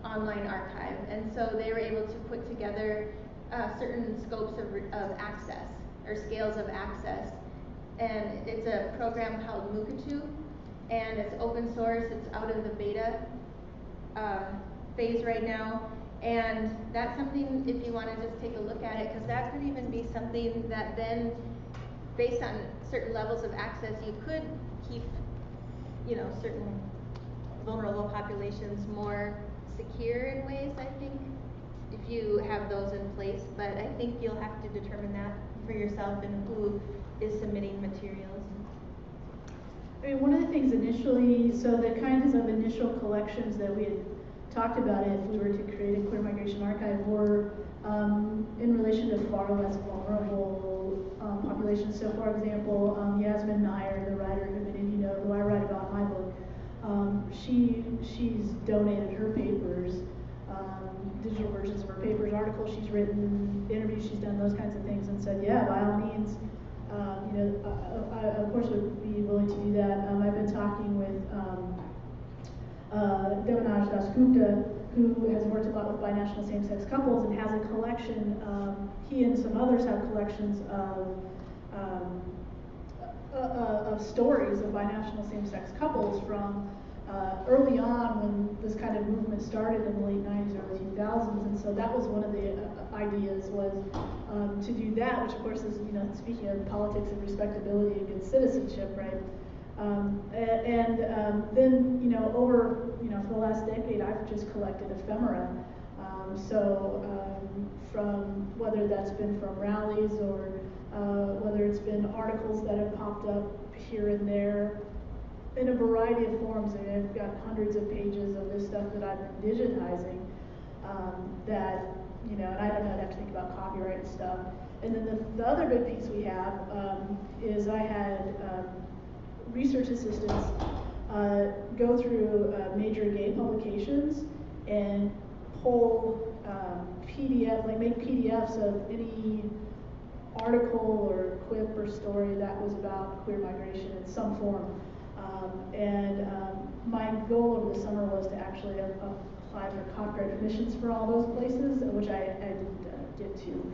online archive. And so they were able to put together certain scopes of access, or scales of access. And it's a program called Mukatu, and it's open source. It's out in the beta phase right now. And that's something, if you want to just take a look at it, because that could even be something that then, based on certain levels of access, you could keep, certain vulnerable populations more secure in ways, I think, if you have those in place. But I think you'll have to determine that for yourself and who is submitting materials. I mean, one of the things initially, so the kinds of initial collections that we had talked about if we were to create a queer migration archive were in relation to far less vulnerable populations. So for example, Yasmin Nair, the writer who many of you know, who I write about in my book, she's donated her papers, digital versions of her papers, articles she's written, interviews she's done, those kinds of things, and said, yeah, by all means, I of course would be willing to do that. I've been talking with Devanaj Dasgupta, who has worked a lot with binational same-sex couples and has a collection, he and some others have collections of stories of binational same-sex couples from early on when this kind of movement started in the late 90s, early 2000s, and so that was one of the ideas was to do that, which of course is, speaking of politics and respectability and good citizenship, right? Then, over, for the last decade, I've just collected ephemera. From whether that's been from rallies or whether it's been articles that have popped up here and there in a variety of forms. I mean, I've got hundreds of pages of this stuff that I've been digitizing that, and I don't know, I'd have to think about copyright and stuff. And then the other big piece we have is I had research assistants go through major gay publications and pull make PDFs of any article or quip or story that was about queer migration in some form. My goal over the summer was to actually apply for copyright permissions for all those places, which I didn't get to.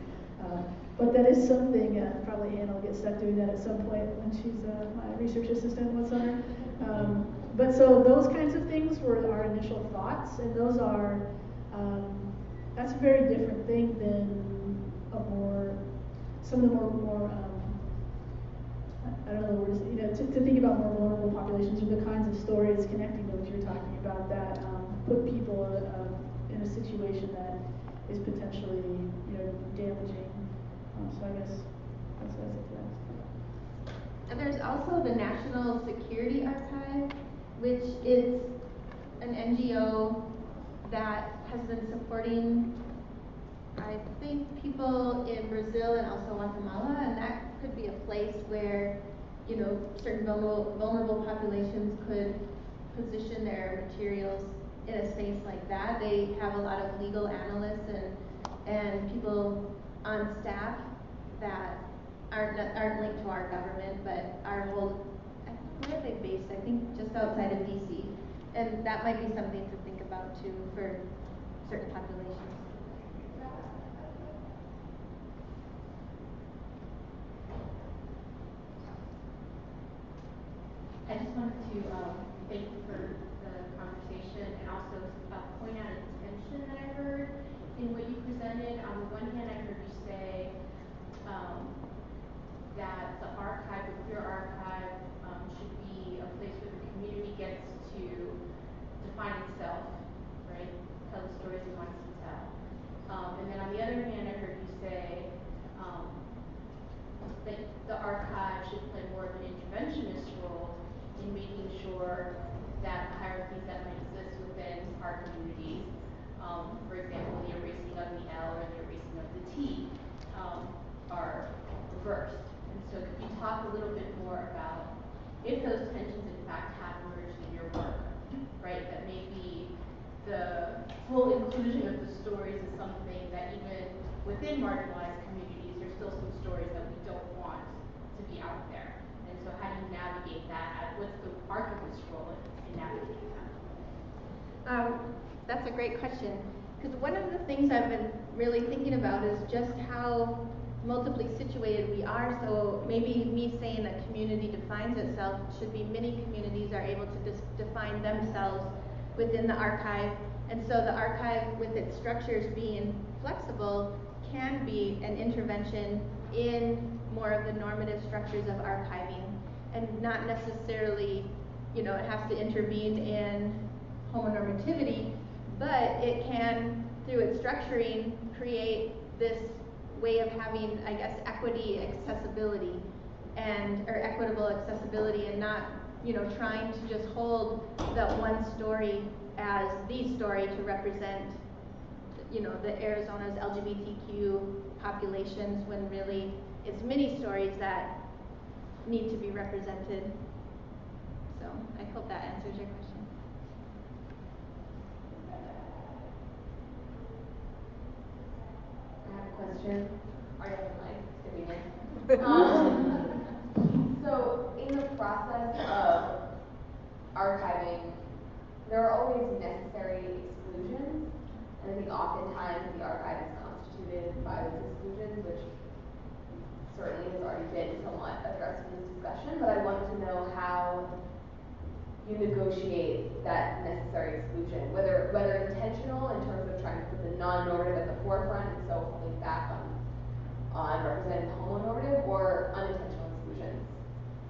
But that is something, probably Anna will get stuck doing that at some point when she's my research assistant one summer. But so those kinds of things were our initial thoughts, and those are, that's a very different thing than some of the more I don't know the words, to think about more vulnerable populations or the kinds of stories connecting to what you're talking about that put people in a situation that is potentially, damaging. So I guess that's what I said to that. And there's also the National Security Archive, which is an NGO that has been supporting, I think, people in Brazil and also Guatemala, and that could be a place where, certain vulnerable populations could position their materials in a space like that. They have a lot of legal analysts and people on staff that aren't linked to our government, but where are they based? I think just outside of DC. And that might be something to think about too for certain populations. I just wanted to thank you for the conversation and also point out a tension that I heard in what you presented. On the one hand, I heard you say that the archive, the queer archive, should be a place where the community gets to define itself, right? Tell the stories it wants to tell. And then on the other hand, I heard you say that the archive should play more of an interventionist role in making sure that hierarchies that might exist within our communities, for example, the erasing of the L or the erasing of the T, are reversed. And so could you talk a little bit more about if those tensions in fact have emerged in your work, right? That maybe the full inclusion of the stories is something that even within marginalized communities, there's still some stories that we don't want to be out there. And so how do you navigate that? What's the archivist's role in navigating that? That's a great question. Because one of the things I've been really thinking about is just how multiply situated we are. So maybe me saying a community defines itself should be many communities are able to define themselves within the archive. And so the archive, with its structures being flexible, can be an intervention in more of the normative structures of archiving, and not necessarily, it has to intervene in homonormativity, but it can, through its structuring, create this way of having, I guess, equitable accessibility, and not, trying to just hold that one story as the story to represent, the Arizona's LGBTQ populations, when really it's many stories that need to be represented. So I hope that answers your question. I have a question. Are you So in the process of archiving, there are always necessary exclusions, and I think oftentimes the archive is constituted by those exclusions, which certainly has already been somewhat addressed in this discussion, but I wanted to know how you negotiate that necessary exclusion, whether intentional in terms of trying to put the non-normative at the forefront and so holding back on representing the homonormative, or unintentional exclusions,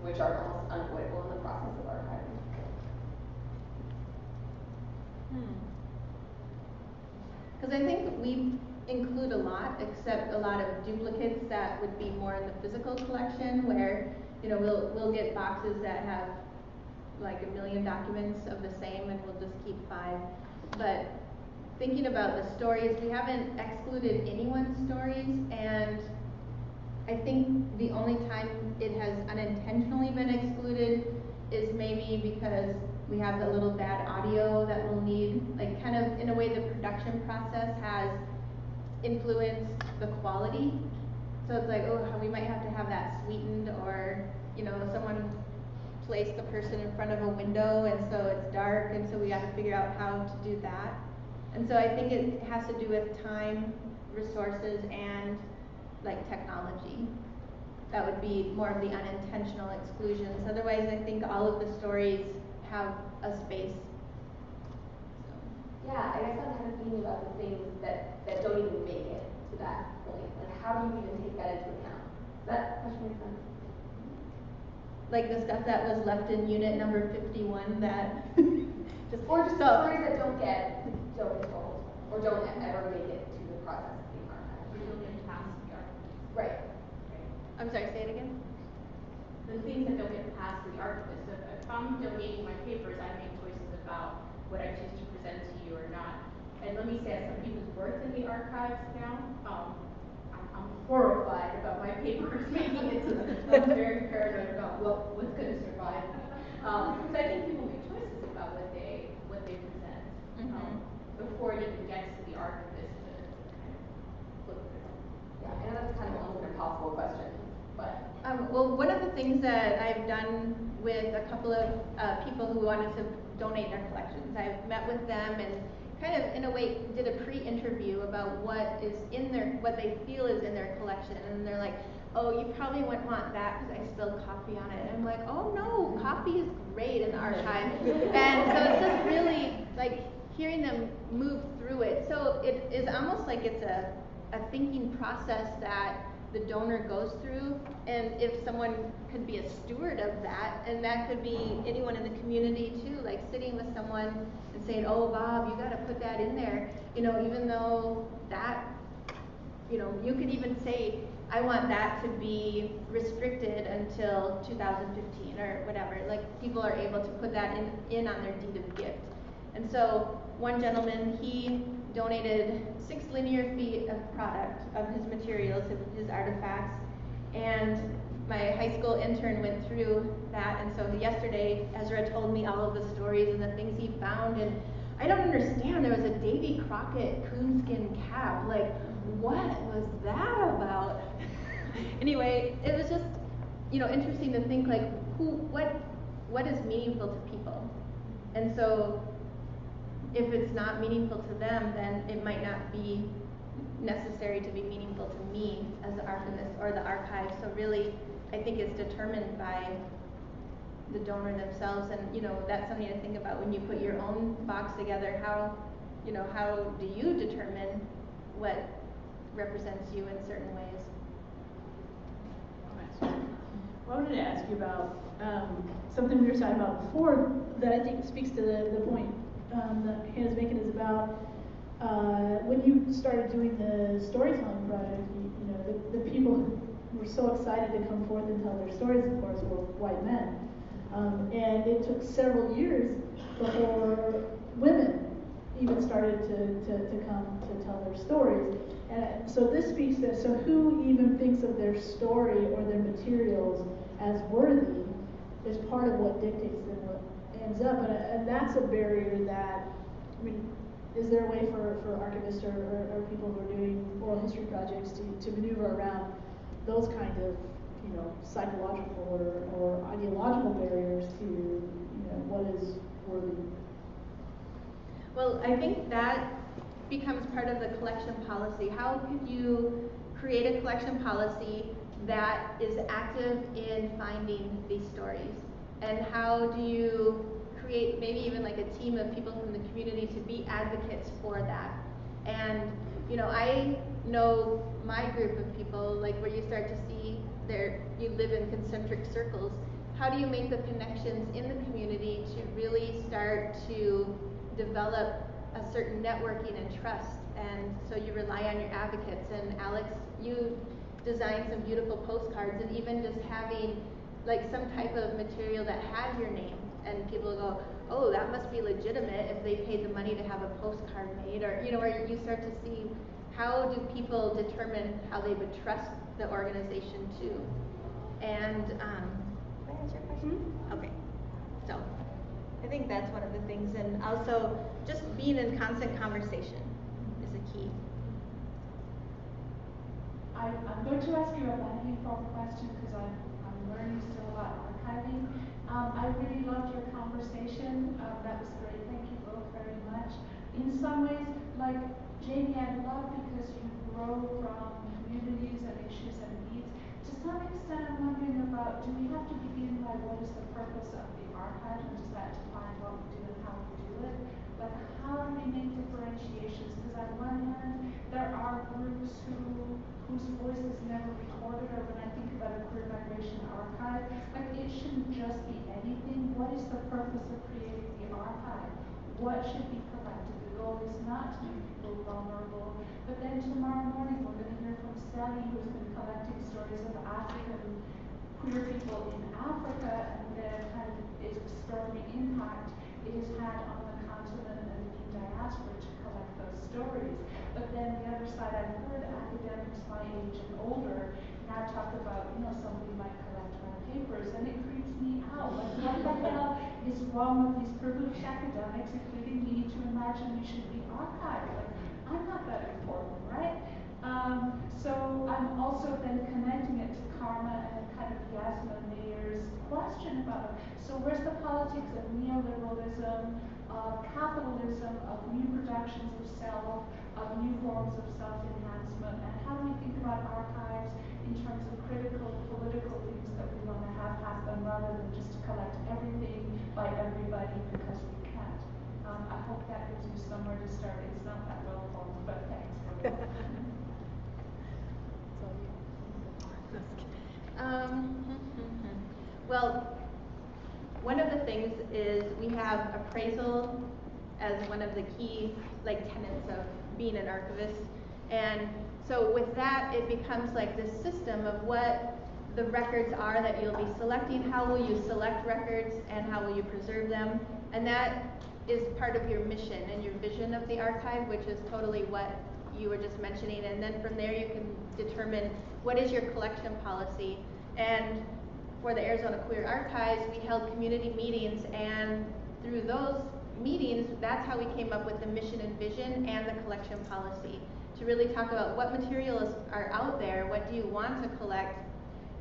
which are almost unavoidable in the process of archiving. Because I think we include a lot, except a lot of duplicates that would be more in the physical collection, where we'll get boxes that have like 1 million documents of the same, and we'll just keep 5. But thinking about the stories, we haven't excluded anyone's stories, and I think the only time it has unintentionally been excluded is maybe because we have a little bad audio that we'll need, like kind of in a way the production process has influenced the quality. So it's like, we might have to have that sweetened, or someone placed the person in front of a window and so it's dark, and so we got to figure out how to do that. And so I think it has to do with time, resources, and like technology. That would be more of the unintentional exclusions. Otherwise, I think all of the stories have a space. Yeah, I guess I'm kind of thinking about the things that don't even make it to that point. Like, how do you even take that into account? Does that question make sense? Like the stuff that was left in unit number 51 that or just stories that don't get told, or don't ever make it to the process of being archived. Or don't get past the archivist. Right. I'm sorry, say it again? The things that don't get past the archivist. If I'm donating my papers, I make choices about what I choose to present to you or not. And let me say, as somebody who's worked in the archives now, I'm horrified about my papers making it to the I'm very paranoid about what's going to survive me. So I think people make choices about what they present before it even gets to the archivist to kind of flip through. Yeah, I know that's kind of almost an impossible question, but well, one of the things that I've done with a couple of people who wanted to donate their collections, I've met with them and kind of in a way did a pre-interview about what they feel is in their collection, and they're like, oh, you probably wouldn't want that because I spilled coffee on it. And I'm like, oh no, coffee is great in the archive. And so it's just really like hearing them move through it. So it is almost like it's a thinking process that the donor goes through, and if someone could be a steward of that, and that could be anyone in the community too, like sitting with someone and saying, oh Bob, you got to put that in there, even though that, you could even say, I want that to be restricted until 2015 or whatever. Like people are able to put that in on their deed of gift. And so one gentleman, he donated 6 linear feet of product of his materials, of his artifacts, and my high school intern went through that, and so yesterday Ezra told me all of the stories and the things he found, and I don't understand. There was a Davy Crockett coonskin cap. Like, what was that about? Anyway, it was just, interesting to think like, what is meaningful to people? And so, if it's not meaningful to them, then it might not be necessary to be meaningful to me as the archivist or the archive. So really, I think it's determined by the donor themselves, and that's something to think about when you put your own box together. How do you determine what represents you in certain ways? Well, I wanted to ask you about something we were talking about before that I think speaks to the point that Hannah's making, is about when you started doing the storytelling project. The people who were so excited to come forth and tell their stories, of course, were white men. And it took several years before women even started to come to tell their stories. And so this speaks to, so who even thinks of their story or their materials as worthy is part of what dictates then what ends up. And that's a barrier that, is there a way for archivists or people who are doing oral history projects to maneuver around those kind of psychological or ideological barriers to what is worthy? Well, I think that becomes part of the collection policy. How could you create a collection policy that is active in finding these stories? And how do you create maybe even like a team of people from the community to be advocates for that? And I know my group of people, like where you start to see you live in concentric circles. How do you make the connections in the community to really start to develop a certain networking and trust? And so you rely on your advocates. And Alex, you designed some beautiful postcards, and even just having like some type of material that has your name, and people go, oh, that must be legitimate if they paid the money to have a postcard made, or where you start to see how do people determine how they would trust the organization too. And did I answer your question? Okay. So I think that's one of the things, and also just being in constant conversation is a key. I'm going to ask you a meaningful question because I'm learning still about archiving. I really loved your conversation. That was great. Thank you both very much. In some ways, like Jamie, I love because you grow from communities and issues and needs. To some extent, I'm wondering about, do we have to begin by what is the purpose of the archive, and does that define what we do and how we do it? Like, how do we make differentiations? Because on one hand, there are groups whose voice is never recorded, or when I think about a queer migration archive, like it shouldn't just be anything. What is the purpose of creating the archive? What should be collected? The goal is not to make people vulnerable. But then tomorrow morning we're going to hear from Sally, who's been collecting stories of African queer people in Africa and the kind of extraordinary impact it has had on the continent and the diaspora to collect those stories. But then the other side, I've heard academics my age and older now talk about, somebody might collect my papers, and it creeps me out. Like, what the hell is wrong with these privileged academics, including me, to imagine we should be archived? Like, I'm not that important, right? So I'm also then connecting it to Karma and kind of Yasmin Mayer's question about, so where's the politics of neoliberalism, of capitalism, of new productions of self, of new forms of self-enhancement, and how do we think about archives in terms of critical political things that we want to have happen rather than just to collect everything by everybody because we can't. I hope that gives you somewhere to start. It's not that well formed, but thanks. Well, one of the things is we have appraisal as one of the key tenets of being an archivist. And so with that, it becomes like this system of what the records are that you'll be selecting, how will you select records, and how will you preserve them. And that is part of your mission and your vision of the archive, which is totally what you were just mentioning. And then from there you can determine what is your collection policy. And for the Arizona Queer Archives, we held community meetings, and through those meetings, that's how we came up with the mission and vision and the collection policy, to really talk about what materials are out there, what do you want to collect.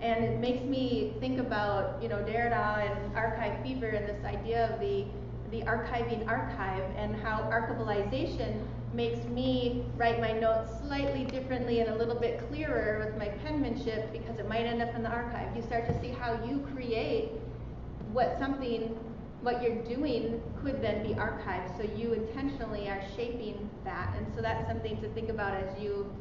And it makes me think about, you know, Derrida and archive fever and this idea of the archiving archive, and how archivalization makes me write my notes slightly differently and a little bit clearer with my penmanship, because it might end up in the archive. You start to see how you create what you're doing could then be archived. So you intentionally are shaping that. And so that's something to think about as you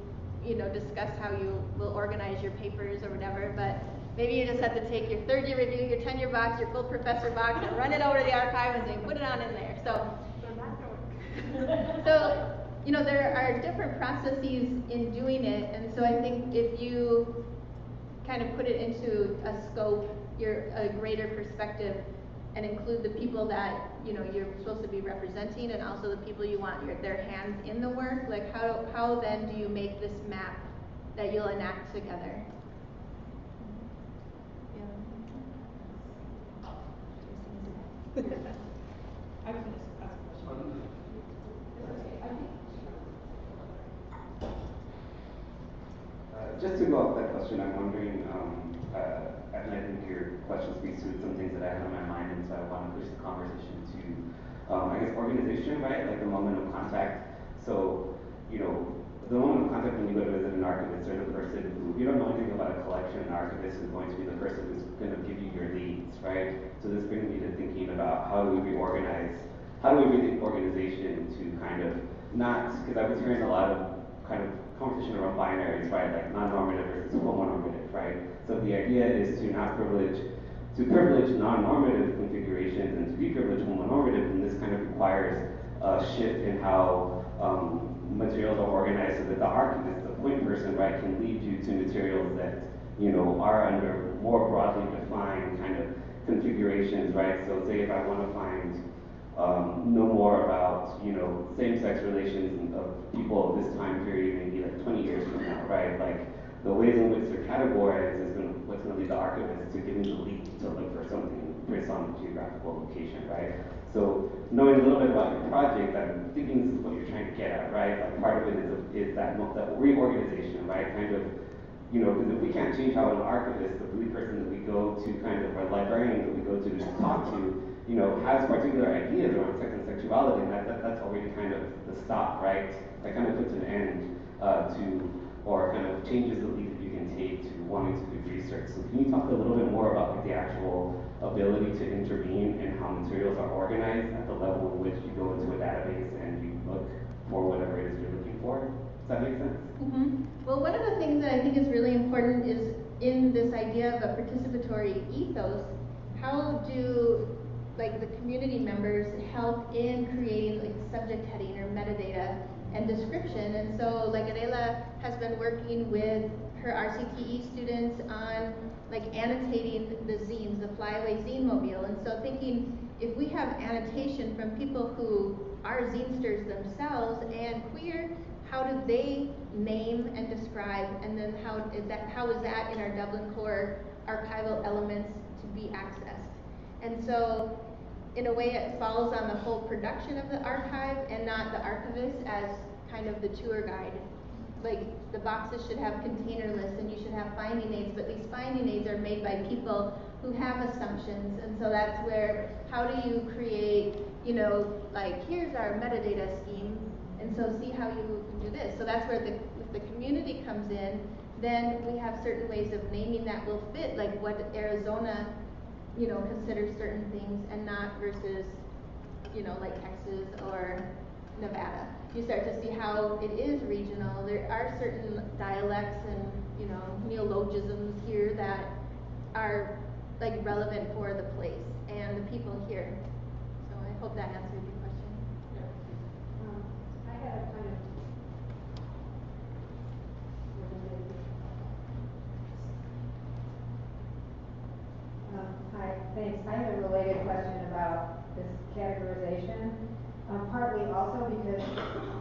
discuss how you will organize your papers or whatever. But maybe you just have to take your third year review, your tenure box, your full professor box, and run it over to the archive and say, put it on in there. So there are different processes in doing it. And so I think if you kind of put it into a scope, a greater perspective, and include the people that you're supposed to be representing, and also the people you want their hands in the work, like how then do you make this map that you'll enact together? I was going to ask a question. Just to go off that question, I'm wondering, I think your question speaks to some things that I have in my mind, and so I want to push the conversation to, I guess, organization, right? Like the moment of contact. So, the moment of contact when you go to visit an archivist, or the person who, you don't know anything about a collection, an archivist is going to be the person who's going to give you your leads, right? So this brings me to thinking about how do we reorganize organization to kind of not, because I was hearing a lot of kind of conversation around binaries, right? Like non-normative versus homonormative, right? So the idea is to privilege non-normative configurations and to deprivilege homonormative, and this kind of requires a shift in how materials are organized so that the archivist, the point person, right, can lead you to materials that, are under more broadly defined kind of configurations, right? So say if I want to find know more about, same-sex relations of people of this time period, maybe like 20 years from now, right? Like the ways in which they're categorized is what's going to lead the archivist to give me the lead to look for something based on geographical location, right? So knowing a little bit about your project, I'm thinking this is what you're trying to get at, right? Like part of it is that reorganization, right? Kind of, because if we can't change how an archivist, the lead person that we go to, kind of, or librarian that we go to talk to, has particular ideas around sex and sexuality, and that's already kind of the stop, right? That kind of puts an end to, or kind of changes the lead that you can take to wanting to do research. So can you talk a little bit more about like, the actual ability to intervene in how materials are organized at the level in which you go into a database and you look for whatever it is you're looking for? Does that make sense? Mm-hmm. Well, one of the things that I think is really important is in this idea of a participatory ethos, how do the community members help in creating subject heading or metadata and description. And so Adela has been working with her RCTE students on annotating the zines, the flyaway zine mobile. And so thinking if we have annotation from people who are zinesters themselves and queer, how do they name and describe, and then how is that in our Dublin Core archival elements to be accessed? And so in a way it falls on the whole production of the archive and not the archivist as kind of the tour guide. The boxes should have container lists and you should have finding aids, but these finding aids are made by people who have assumptions. And so that's where, how do you create, here's our metadata scheme, and so see how you can do this. So that's where if the community comes in, then we have certain ways of naming that will fit, what Arizona consider certain things and not versus, Texas or Nevada. You start to see how it is regional. There are certain dialects and, neologisms here that are, relevant for the place and the people here. So I hope that answered your question. Yeah. I had a kind of hi, thanks. I have a related question about this categorization. Partly also because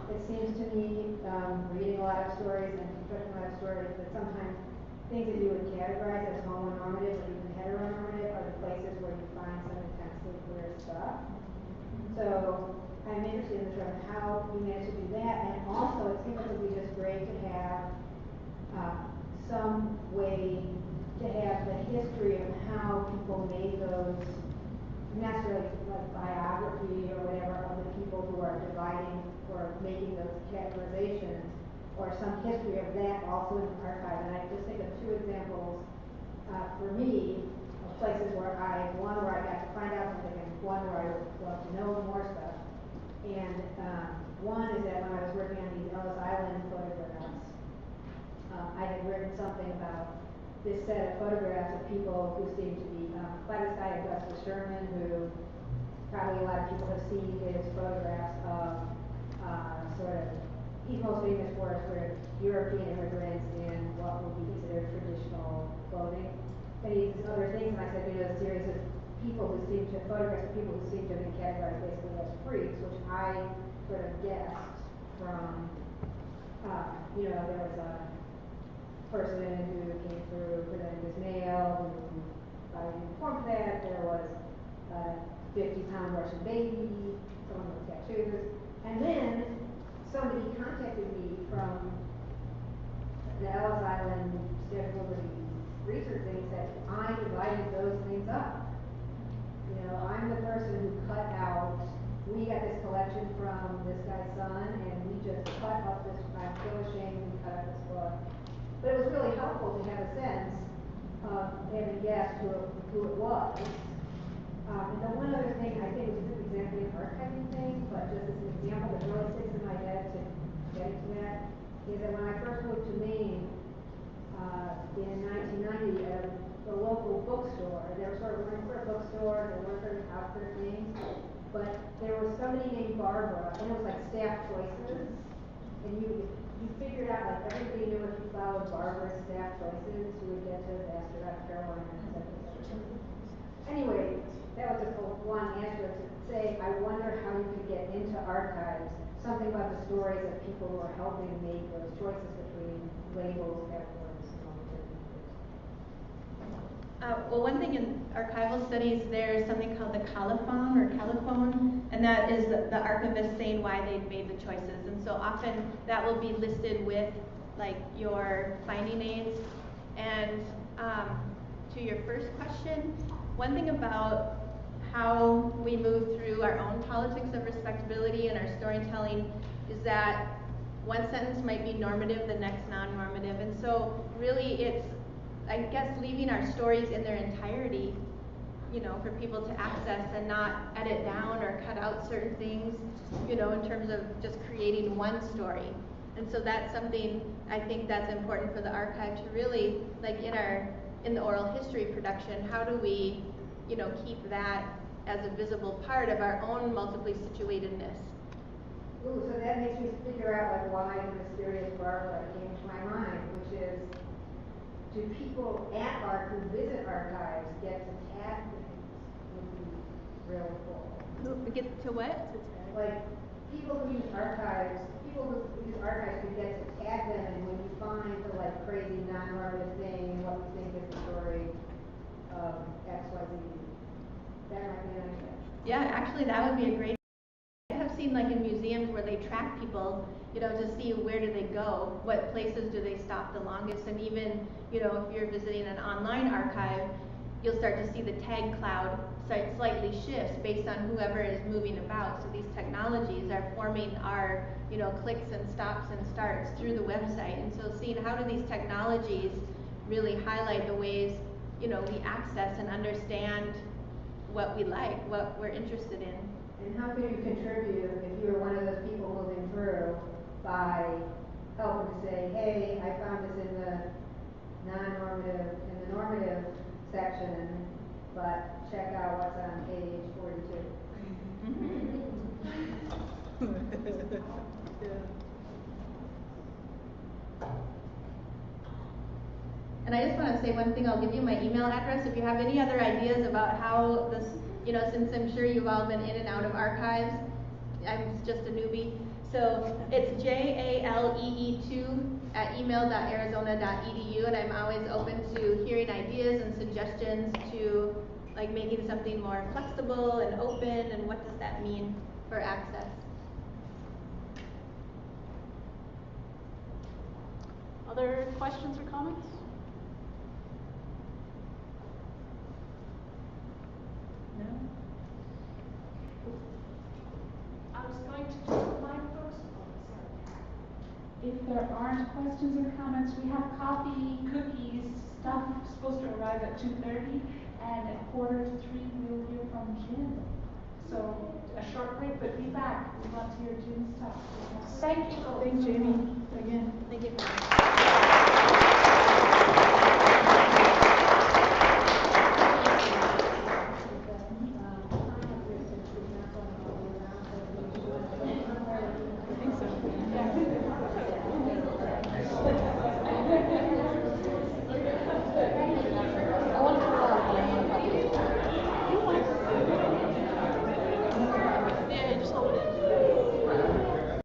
it seems to me, reading a lot of stories and constructing a lot of stories, that sometimes things that you would categorize as homonormative or even heteronormative are the places where you find some intensely queer stuff. So I'm interested in sort of how you manage to do that, and also it seems like it would be just great to have some way to have the history of how people made those, not necessarily like biography or whatever of the people who are dividing or making those categorizations, or some history of that also in the archive. And I just think of two examples for me of places where one where I got to find out something, and one where I would love to know more stuff. And one is that when I was working on these Ellis Island photographs, I had written something about this set of photographs of people who seemed to be, by this guy Augustus Sherman, who probably a lot of people have seen his photographs of he's most famous for sort of European immigrants in what would be considered traditional clothing. And he did other things, and I said, a series of people who seem to, photographs of people who seem to have been categorized basically as freaks, which I sort of guessed from, there was a person who came through presenting as male, who conformed to that. There was a 50-pound Russian baby, someone with tattoos. And then somebody contacted me from the Ellis Island Statue of Liberty research thing and said, I divided those things up. I'm the person who cut out, we got this collection from this guy's son, and we just cut up this, I'm so ashamed we cut up this book. But it was really helpful to have a sense of having guessed who it was. And the one other thing, I think it's just exactly an archiving thing, but just as an example that really sticks in my head to get into that, is that when I first moved to Maine in 1990 at the local bookstore, there weren't sort of bookstores, there weren't sort of outfit things, but there was somebody named Barbara, and it was like staff choices, and you figured out, like, everybody knew if you followed Barbara's staff choices, you would get to Vassar, North Carolina, etc. Anyway, that was just a one answer to say, I wonder how you could get into archives, something about the stories of people who are helping make those choices between labels, categories, and all those different things. Well, one thing in archival studies, there's something called the colophon or calophone, and that is the archivist saying why they made the choices. And so often that will be listed with like your finding aids. And to your first question, one thing about how we move through our own politics of respectability and our storytelling is that one sentence might be normative, the next non-normative. And so really it's, I guess, leaving our stories in their entirety, for people to access and not edit down or cut out certain things, in terms of just creating one story. And so that's something I think that's important for the archive to really, like in the oral history production, how do we, keep that as a visible part of our own multiply situatedness. Ooh, so that makes me figure out like why the mysterious Barbara came to my mind, which is, do people at ARC who visit archives get to tag things? Would be really cool. Get to what? Like people who use archives could get to tag them, and when you find the like crazy non-normative thing, what you think is the story of XYZ, that might be an idea. Yeah, actually that would be a great. I have seen like in museums where they track people, to see where do they go, what places do they stop the longest, and even, if you're visiting an online archive, you'll start to see the tag cloud slightly shifts based on whoever is moving about. So these technologies are forming our, clicks and stops and starts through the website. And so seeing how do these technologies really highlight the ways, we access and understand what we like, what we're interested in. And how can you contribute if you were one of those people moving through by helping to say, hey, I found this in the non-normative, in the normative section, but check out what's on page 42. And I just want to say one thing, I'll give you my email address if you have any other ideas about how this, since I'm sure you've all been in and out of archives, I'm just a newbie. So it's jalee2@email.arizona.edu, and I'm always open to hearing ideas and suggestions to like making something more flexible and open, and what does that mean for access. Other questions or comments? No? I was going to just remind folks, if there aren't questions or comments, we have coffee, cookies, stuff supposed to arrive at 2:30, and at 2:45 we'll hear from Jim. So a short break, but be back. We want to hear Jim's talk. Thank you. Thanks, Jamie, again. Thank you.